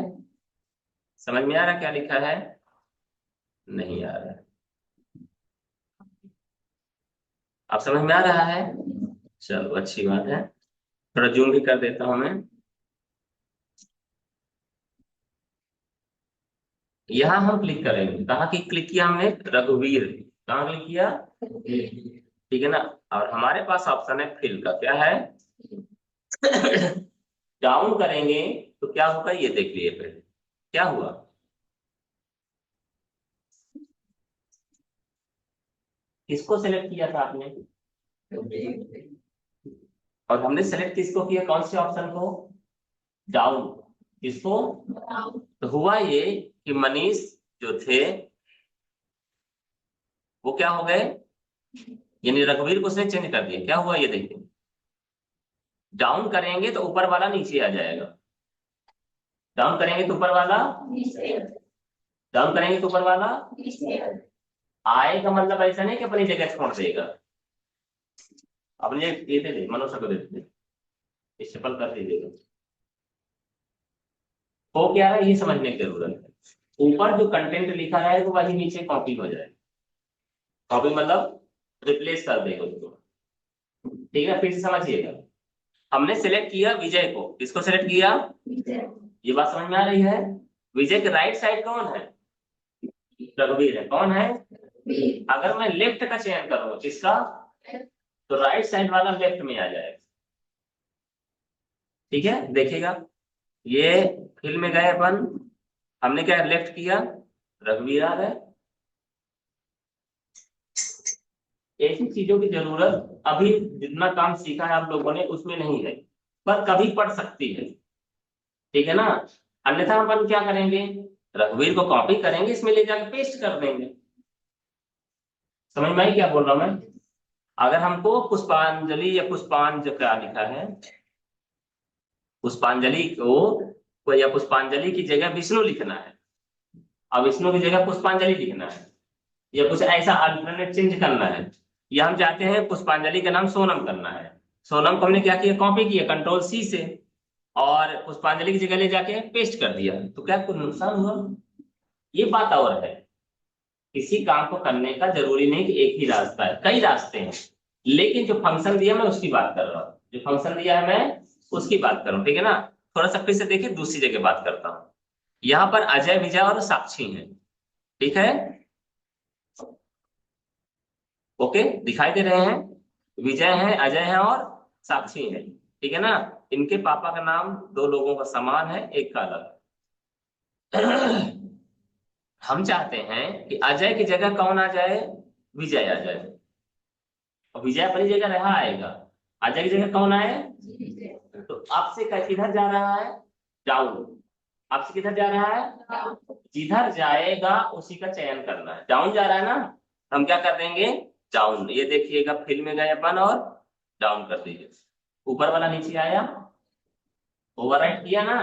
समझ में आ रहा क्या लिखा है? नहीं आ रहा है? अब समझ में आ रहा है? चलो अच्छी बात है, थोड़ा जूम भी कर देता हूं मैं। यहाँ हम क्लिक करेंगे, कहाँ की क्लिक किया हमने? रघुवीर, कहाँ क्लिक किया? ठीक है ना। और हमारे पास ऑप्शन है फिल का, क्या है? डाउन करेंगे तो क्या होगा ये देख लिए पहले, क्या हुआ? किसको सेलेक्ट किया था आपने? और हमने सेलेक्ट किसको किया, कौन से ऑप्शन को? डाउन। किसको? तो हुआ ये कि मनीष जो थे वो क्या हो गए, यानी रघुवीर को उसने चेंज कर दिया। क्या हुआ ये देखिए, डाउन करेंगे तो ऊपर वाला नीचे आ जाएगा, डाउन करेंगे तो ऊपर वाला, डाउन करेंगे तो ऊपर वाला आएगा, मतलब ऐसा नहीं कि अपनी जगह छोड़ देगा। अपनी जगह ये दे दे, मनोज को दे दे, स्टेपल कर दीजिएगा। हो क्या रहा है ये समझने की जरूरत है, ऊपर जो कंटेंट लिखा है तो वही नीचे कॉपी हो जाए, कॉपी मतलब रिप्लेस कर देगा उसको, ठीक है। फिर से समझिएगा, हमने सेलेक्ट किया विजय को, किसको सेलेक्ट किया? ये बात समझ में आ रही है? विजय के राइट साइड कौन है? रघुवीर है। कौन है? अगर मैं लेफ्ट का चयन करूं, किसका? तो राइट साइड वाला लेफ्ट में आ जाएगा, ठीक है। देखिएगा, ये फिल में गए अपन, हमने क्या लेफ्ट किया, रघुवीर आ गए। ऐसी चीजों की जरूरत अभी जितना काम सीखा है आप लोगों ने उसमें नहीं है, पर कभी पड़ सकती है, ठीक है ना। अन्यथा अपन क्या करेंगे, रघुवीर को कॉपी करेंगे, इसमें ले जाकर पेस्ट कर देंगे। समझ में आई क्या बोल रहा हूं मैं? अगर हमको पुष्पांजलि या पुष्पांज क्या लिखा है, पुष्पांजलि को या पुष्पांजलि की जगह विष्णु लिखना है, और विष्णु की जगह पुष्पांजलि लिखना है, या कुछ ऐसा अल्टरनेट चेंज करना है, या हम चाहते हैं पुष्पांजलि का नाम सोनम करना है, सोनम को हमने क्या किया, कॉपी किया कंट्रोल सी से, और पुष्पांजलि की जगह ले जाके पेस्ट कर दिया, तो क्या कोई नुकसान हुआ? ये बात और है, किसी काम को करने का जरूरी नहीं कि एक ही रास्ता है, कई रास्ते हैं, लेकिन जो फंक्शन दिया मैं उसकी बात कर रहा हूँ, जो फंक्शन दिया है मैं उसकी बात करूं, ठीक है ना। थोड़ा सा फिर से देखिए, दूसरी जगह बात करता हूँ। यहाँ पर अजय, विजय और साक्षी हैं, ठीक है। ओके, दिखाई दे रहे हैं। विजय है, अजय है और साक्षी है, ठीक है ना। इनके पापा का नाम दो लोगों का समान है, एक का अलग। हम चाहते हैं कि अजय की जगह कौन आ जाए, विजय आ जाए। और विजय अपनी जगह रहा आएगा, अजय की जगह कौन आए। तो आपसे किधर जा रहा है, डाउन। आपसे किधर जा रहा है, जिधर जाएगा उसी का चयन करना है। डाउन जा रहा है ना, हम क्या कर देंगे, डाउन। ये देखिएगा, फिल में गए अपन और डाउन कर दीजिए। ऊपर वाला नीचे आया, ओवरराइट किया ना।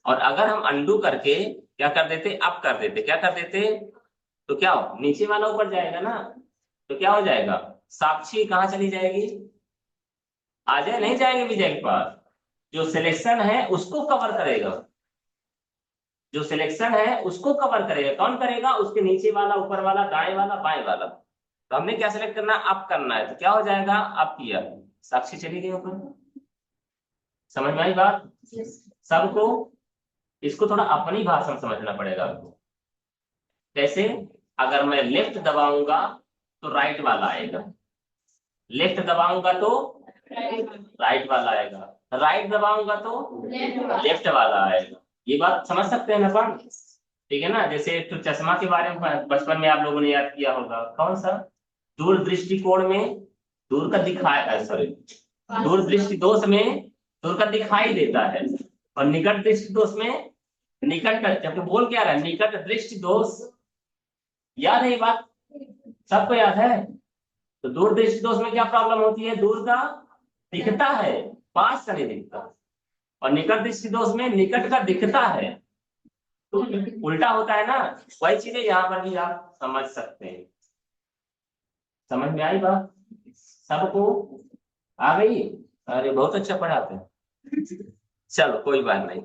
और अगर हम अंडू करके क्या कर देते, अप कर देते, क्या कर देते, तो क्या हो, नीचे वाला ऊपर जाएगा ना। तो क्या हो जाएगा, साक्षी कहाँ चली जाएगी, अजय नहीं जाएगी विजय के पास। जो सिलेक्शन है उसको कवर करेगा, जो सिलेक्शन है उसको कवर करेगा। कौन करेगा, उसके नीचे वाला, ऊपर वाला, दाएं वाला, बाएं वाला। तो हमने क्या सिलेक्ट करना है, अप करना है। तो क्या हो जाएगा, अप किया, साक्षी चली गई ऊपर। समझ में आई बात सबको। इसको थोड़ा अपनी भाषा में समझना पड़ेगा आपको। कैसे, अगर मैं लेफ्ट दबाऊंगा तो राइट वाला आएगा, लेफ्ट दबाऊंगा तो राइट वाला आएगा, राइट दबाऊंगा तो लेफ्ट वाला आएगा। ये बात समझ सकते हैं ना अपन, ठीक है ना। जैसे तो चश्मा के बारे में बचपन में आप लोगों ने याद किया होगा, कौन सा, दूर दृष्टिकोण में दूर का दिखाई, सॉरी, दूर दृष्टि दोष में दूर का दिखाई देता है, और निकट दृष्टि दोष में निकट का, जबकि बोल क्या रहा है, निकट दृष्टि दोष। याद है ये बात, सबको याद है। तो दूर दृष्टि दोष में क्या प्रॉब्लम होती है, दूर का दिखता है, पास का नहीं दिखता। और निकट दृष्टि दोष में निकट का दिखता है, तो उल्टा होता है ना। वही चीजें यहाँ पर भी आप समझ सकते हैं। समझ में आई बात सबको, आ गई। अरे बहुत अच्छा पढ़ाते हैं, चलो कोई बात नहीं,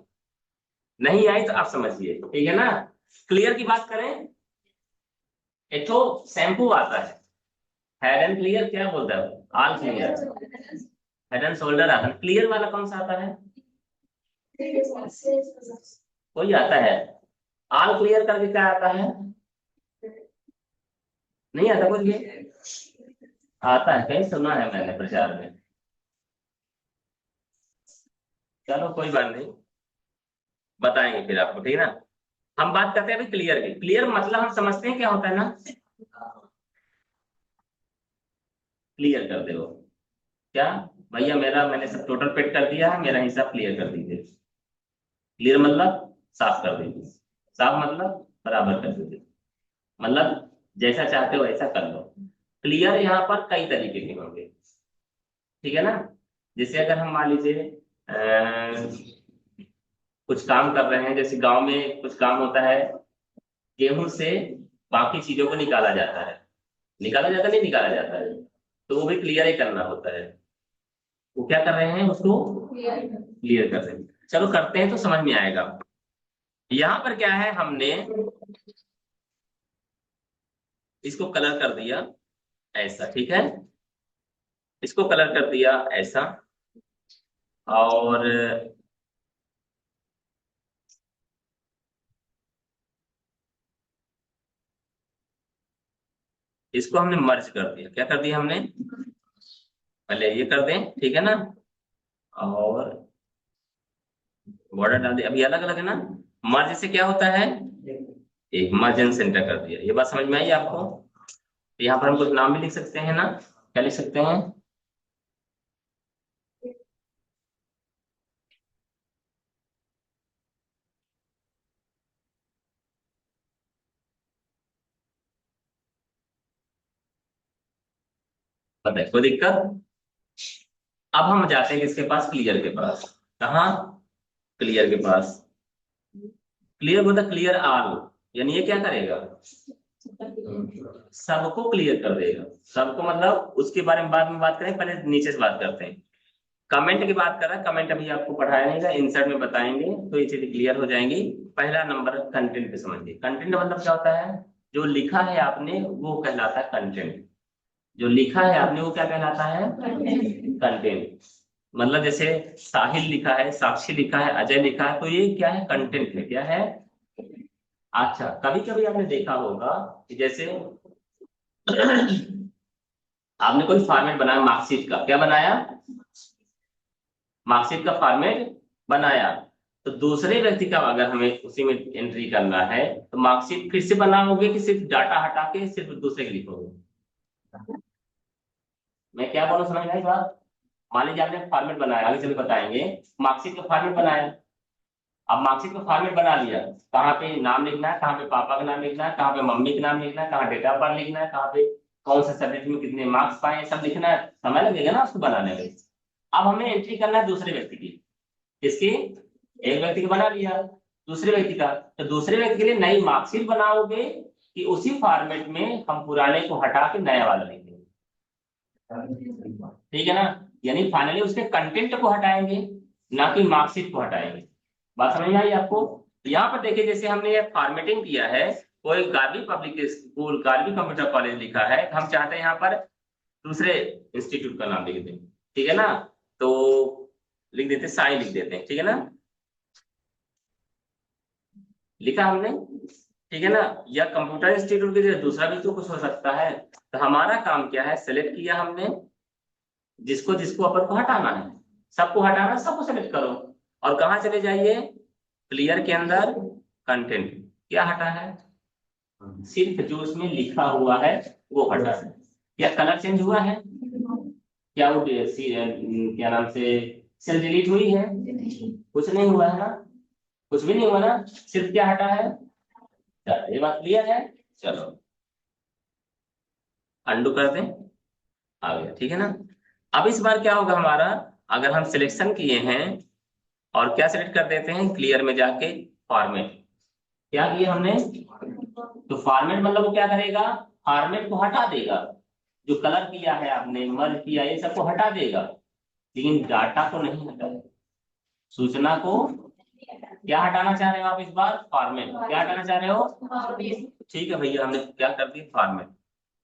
नहीं आई तो आप समझिए, ठीक है ना। क्लियर की बात करें, एक तो शैम्पू आता है, हेड एंड क्लियर, क्या बोलता है, all clear. Head and shoulder आता है, क्लियर वाला कौन सा आता है, कोई आता है, ऑल क्लियर करके क्या आता है, नहीं आता कुछ ये, आता है कहीं सुना है मैंने प्रचार में। चलो कोई बात नहीं, बताएंगे फिर आपको, ठीक है ना। हम बात करते हैं अभी क्लियर की। क्लियर मतलब हम समझते हैं क्या होता है ना, क्लियर कर दे वो, क्या भैया मेरा, मैंने सब टोटल पेड कर दिया है, मेरा हिसाब क्लियर कर दीजिए। क्लियर मतलब साफ कर दीजिए, साफ मतलब बराबर कर दीजिए, मतलब जैसा चाहते हो वैसा कर लो। क्लियर यहाँ पर कई तरीके के होंगे, ठीक है ना। जैसे अगर हम मान लीजिए कुछ काम कर रहे हैं, जैसे गांव में कुछ काम होता है, गेहूं से बाकी चीजों को निकाला जाता है, निकाला जाता नहीं, निकाला जाता है, तो वो भी क्लियर ही करना होता है। वो क्या कर रहे हैं, उसको क्लियर कर रहे हैं। चलो करते हैं तो समझ में आएगा। यहाँ पर क्या है, हमने इसको कलर कर दिया ऐसा, ठीक है, इसको कलर कर दिया ऐसा। और इसको हमने मर्ज कर दिया, क्या कर दिया हमने, पहले ये कर दें, ठीक है ना। और बॉर्डर डाल दिया, अभी अलग अलग है ना। मर्ज से क्या होता है, एक मर्जन सेंटर कर दिया। ये बात समझ में आई आपको। तो यहाँ पर हम कुछ नाम भी लिख सकते हैं ना, क्या लिख सकते हैं, बताइए कोई दिक्कत। अब हम जाते हैं किसके पास, क्लियर के पास। कहाँ, क्लियर के पास। क्लियर होता क्लियर आल, यानी ये क्या करेगा, सबको क्लियर कर देगा। सबको मतलब उसके बारे में बाद में बात करें, पहले नीचे से बात करते हैं। कमेंट की बात कर रहा है, कमेंट अभी आपको पढ़ाया नहीं था, इंसर्ट में बताएंगे तो ये चीजें क्लियर हो जाएंगी। पहला नंबर कंटेंट पे समझिए। कंटेंट मतलब क्या होता है, जो लिखा है आपने वो कहलाता है कंटेंट। जो लिखा है आपने वो क्या कहलाता है, कंटेंट। मतलब जैसे साहिल लिखा है, साक्षी लिखा है, अजय लिखा है, तो ये क्या है, कंटेंट है, क्या है। अच्छा, कभी कभी आपने देखा होगा कि जैसे आपने कोई फॉर्मेट बनाया मार्कशीट का, क्या बनाया, मार्कशीट का फॉर्मेट बनाया, तो दूसरे व्यक्ति का अगर हमें उसी में एंट्री करना है तो मार्कशीट फिर से बनाओगे कि सिर्फ डाटा हटा के सिर्फ दूसरे के लिखोगे। मैं क्या बोलूं, समझ आई बात। मान लीजिए आपने फॉर्मेट बनाया, आगे चल बताएंगे, मार्कशीट का फॉर्मेट बनाया। अब मार्कशीट का फॉर्मेट बना लिया, कहाँ पे नाम लिखना है, कहाँ पे पापा का नाम लिखना है, कहाँ पे मम्मी का नाम लिखना है, कहाँ डेट ऑफ बर्थ लिखना है, कहाँ पे कौन से सब्जेक्ट में कितने मार्क्स पाए, सब लिखना है, समय लगेगा ना उसको बनाने में। अब हमें एंट्री करना है दूसरे व्यक्ति की, इसकी, एक व्यक्ति का बना लिया, दूसरे व्यक्ति का, तो दूसरे व्यक्ति के लिए नई मार्कशीट बनाओगे कि उसी फॉर्मेट में हम पुराने को हटा के नया वाला लिखेंगे। ठीक है ना, यानी फाइनली उसके कंटेंट को हटाएंगे, ना कि मार्कशीट को हटाएंगे। बात समझ में आई आपको। यहाँ पर देखिए, जैसे हमने ये फॉर्मेटिंग किया है, कोई Gargi public school, Gargi computer college लिखा है, हम चाहते हैं यहाँ पर दूसरे इंस्टीट्यूट का नाम लिख दें, ठीक है ना, तो लिख देते, साई लिख देते हैं, ठीक है ना, लिखा हमने, ठीक है ना, या कंप्यूटर इंस्टीट्यूट की जगह दूसरा भी तो कुछ हो सकता है। तो हमारा काम क्या है, सेलेक्ट किया हमने, जिसको जिसको अपन को हटाना है, सबको हटाना, सबको सेलेक्ट करो, और कहाँ चले जाइए, क्लियर के अंदर कंटेंट, क्या हटा है, सिर्फ जो उसमें लिखा हुआ है वो हटा है। क्या कलर चेंज हुआ है, क्या वो क्या नाम से सेल डिलीट हुई है, कुछ नहीं हुआ है ना, कुछ भी नहीं हुआ ना, सिर्फ क्या हटा है। चलो, ये बात क्लियर है। चलो अंडू कर दें, आ गया, ठीक है ना। अब इस बार क्या होगा हमारा, अगर हम सिलेक्शन किए हैं और क्या सिलेक्ट कर देते हैं, क्लियर में जाके फॉर्मेट, क्या किया हमने, तो फॉर्मेट मतलब वो क्या करेगा, फॉर्मेट को हटा देगा, जो कलर किया है आपने, मर्ज किया, ये सबको हटा देगा, लेकिन डाटा को नहीं हटाएगा, सूचना को। क्या हटाना चाह रहे हो आप इस बार, फॉर्मेट, क्या हटाना चाह रहे हो, ठीक है भैया, हमने क्या कर दिया, फॉर्मेट,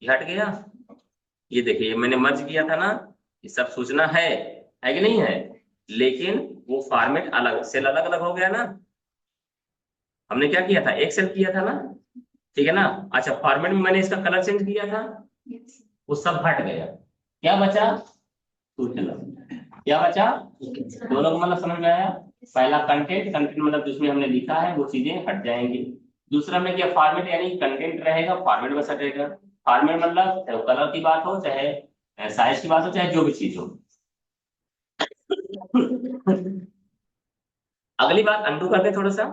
ये हट गया। ये देखिए, ये मैंने मर्ज किया था ना, ये सब सूचना है कि नहीं है, लेकिन वो फॉर्मेट अलग, सेल अलग अलग हो गया ना। हमने क्या किया था, एक सेल किया था ना, ठीक है ना। अच्छा, फॉर्मेट में मैंने इसका कलर चेंज किया था, वो सब हट गया, क्या बचा, सूचना, क्या बचा, दोनों को मतलब समझ में आया। पहला कंटेंट, कंटेंट मतलब जिसमें हमने लिखा है वो चीजें हट जाएंगी। दूसरा हमने क्या, फॉर्मेट, यानी कंटेंट रहेगा, फॉर्मेट बस हटेगा। फॉर्मेट मतलब चाहे कलर की बात हो, चाहे साइज की बात हो, चाहे जो भी चीज हो। अगली बात अंडू करते हैं थोड़ा सा,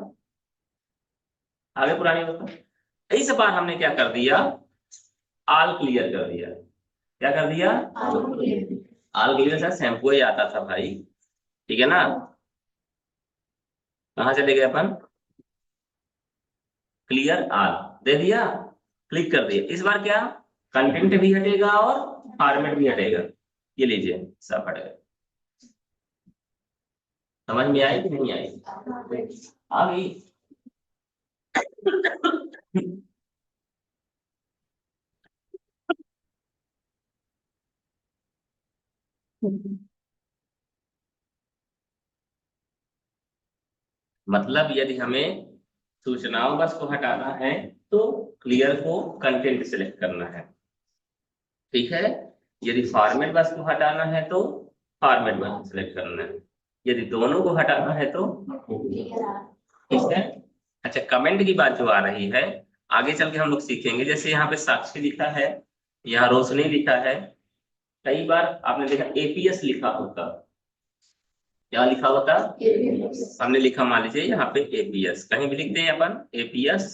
आगे पुरानी होता। इस बार हमने क्या कर दिया, आल क्लियर कर दिया, क्या कर दिया, आल क्लियर से शैम्पू ही आता था भाई, ठीक है ना। कहाँ चले गए अपन, क्लियर आल दे दिया, क्लिक कर दिया। इस बार क्या, कंटेंट भी हटेगा और फॉर्मेट भी हटेगा, ये लीजिए सब हट गए। समझ में आई कि नहीं आई, आ गई। मतलब यदि हमें सूचनाओं बस को हटाना है तो क्लियर को कंटेंट सिलेक्ट करना है, ठीक है। यदि फॉर्मेट बस को हटाना है तो फॉर्मेट बस सिलेक्ट करना है, यदि दोनों को हटाना है तो, ठीक है। अच्छा, कमेंट की बात जो आ रही है, आगे चल के हम लोग सीखेंगे। जैसे यहाँ पे साक्षी लिखा है, यहाँ रोशनी लिखा है, कई बार आपने देखा एपीएस लिखा होता, क्या लिखा होता, हमने लिखा, मान लीजिए यहाँ पे एपीएस, कहीं भी लिखते हैं अपन एपीएस।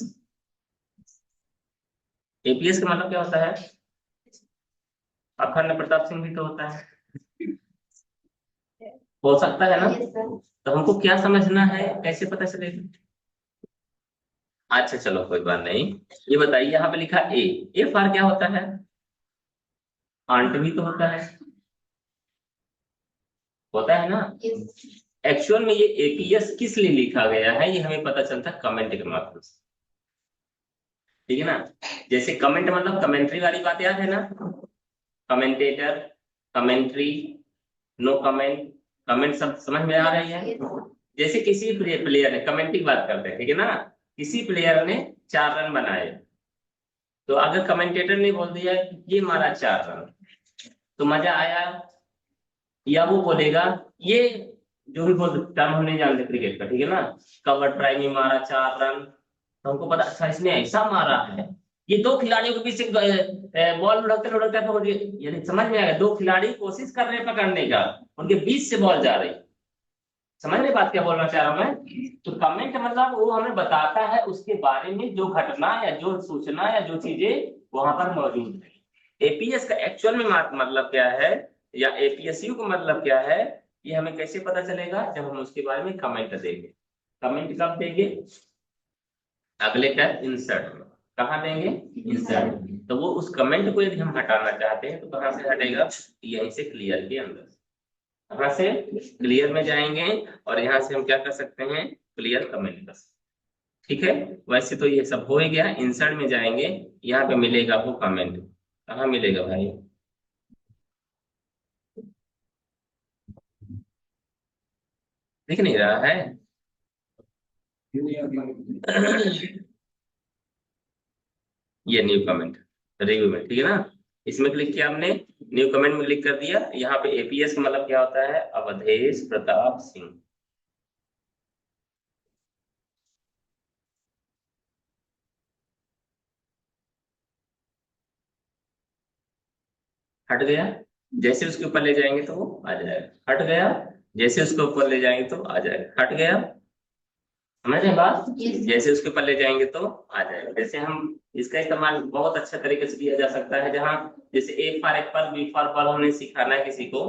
एपीएस का मतलब क्या होता है, अखंड प्रताप सिंह भी तो होता है, हो सकता है ना। तो हमको क्या समझना है, कैसे पता चलेगा। अच्छा चलो कोई बात नहीं, ये बताइए, यहाँ पे लिखा ए फॉर क्या होता है, आंट भी तो होता है ना। एक्चुअल में ये एपीएस किस लिए लिखा गया है, ये हमें पता चलता है कमेंट के माध्यम से, ठीक है ना। जैसे कमेंट मतलब कमेंट्री वाली बात याद है ना, commentator, commentary, no comment, comment सब समझ में आ रही है? जैसे किसी प्लेयर ने कमेंट की बात करते हैं, ठीक है ना, किसी प्लेयर ने 4 रन बनाए, तो अगर कमेंटेटर ने बोल दिया कि ये मारा 4 रन, तो मजा आया? या वो बोलेगा ये, जो भी बोल टर्म हम नहीं जानते क्रिकेट का, ठीक है ना, कवर ट्राई में मारा 4 रन, तो हमको पता अच्छा इसने ऐसा मारा है। ये दो खिलाड़ियों के बीच बॉल लुढ़कते लुढ़कते पहुंच गई, यानी समझ में आएगा, दो खिलाड़ी कोशिश कर रहे हैं पकड़ने का, उनके बीच से बॉल जा रही। समझ रहे बात क्या बोलना चाह रहा हूं मैं? तो कमेंट मतलब वो हमें बताता है उसके बारे में जो घटना या जो सूचना या जो चीजें वहां पर मौजूद है। एपीएस का एक्चुअल में मतलब क्या है, या एपीएसयू का मतलब क्या है, ये हमें कैसे पता चलेगा? जब हम उसके बारे में कमेंट देंगे। कमेंट कब देंगे? अगले का इंसर्ट में। कहाँ देंगे? इंसर्ट में। तो वो उस कमेंट को यदि हम हटाना चाहते हैं तो कहाँ से हटेगा? यहीं से क्लियर के अंदर। कहाँ से? क्लियर में जाएंगे और यहाँ से हम क्या कर सकते हैं? क्लियर कमेंट कर सकते हैं। ठीक है, वैसे तो ये सब हो ही गया। इंसर्ट में जाएंगे, यहाँ पे मिलेगा आपको कमेंट। कहाँ मिलेगा भाई? दिख नहीं रहा है? ये न्यू कमेंट, रिव्यू में, ठीक है ना, इसमें क्लिक किया हमने, न्यू कमेंट में क्लिक कर दिया। यहाँ पे एपीएस का मतलब क्या होता है? अवधेश प्रताप सिंह। हट गया, जैसे उसके ऊपर ले जाएंगे तो वो आ जाएगा। हट गया, जैसे उसके ऊपर ले जाएंगे तो आ जाएगा। हट गया, समझ रहे हैं बात? जैसे उसके ऊपर ले जाएंगे तो आ जाएगा। जैसे हम इसका इस्तेमाल बहुत अच्छा तरीके से किया जा सकता है, जहाँ जैसे A for apple, B for ball हमने सिखाना है किसी को,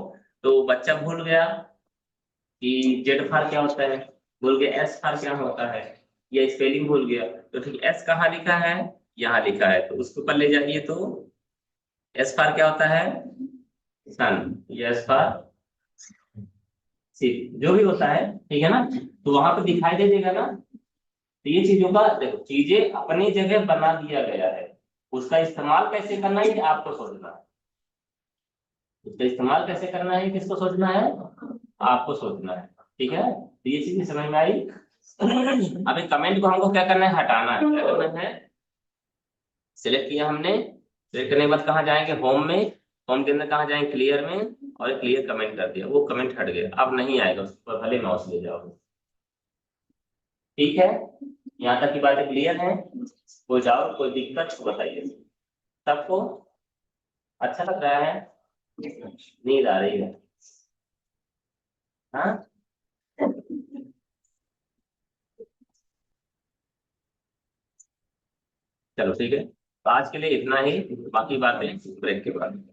तो बच्चा भूल गया कि जेड फॉर क्या होता है, भूल गया एस फॉर क्या होता है, या स्पेलिंग भूल गया, तो ठीक एस कहाँ लिखा है? यहाँ लिखा है, तो उसके ऊपर ले जाइए तो एस फॉर क्या होता है? सन, या एस फॉर सिप, जो भी होता है, ठीक है ना, तो वहां पे दिखाई दे देगा ना। तो ये चीजों का देखो, चीजें अपनी जगह बना दिया गया है, उसका इस्तेमाल कैसे करना है ये आपको सोचना है। उसका इस्तेमाल कैसे करना है किसको सोचना है? आपको सोचना है। ठीक है, तो ये चीजें समझ में आई। अभी कमेंट को हमको क्या करना है? हटाना है। क्या करना है? सिलेक्ट किया हमने, सिलेक्ट करने के बाद कहाँ जाएंगे? होम में। होम के अंदर कहाँ जाएंगे? क्लियर में, और क्लियर कमेंट कर दिया, वो कमेंट हट गया, अब नहीं आएगा उस पर, भले माउस ले जाओ। ठीक है, यहाँ तक की बातें क्लियर है? हो जाओ, कोई दिक्कत तो बताइए। सबको अच्छा लग रहा है? नींद आ रही है? हाँ, चलो ठीक है, तो आज के लिए इतना ही, बाकी बातें ब्रेक के बाद।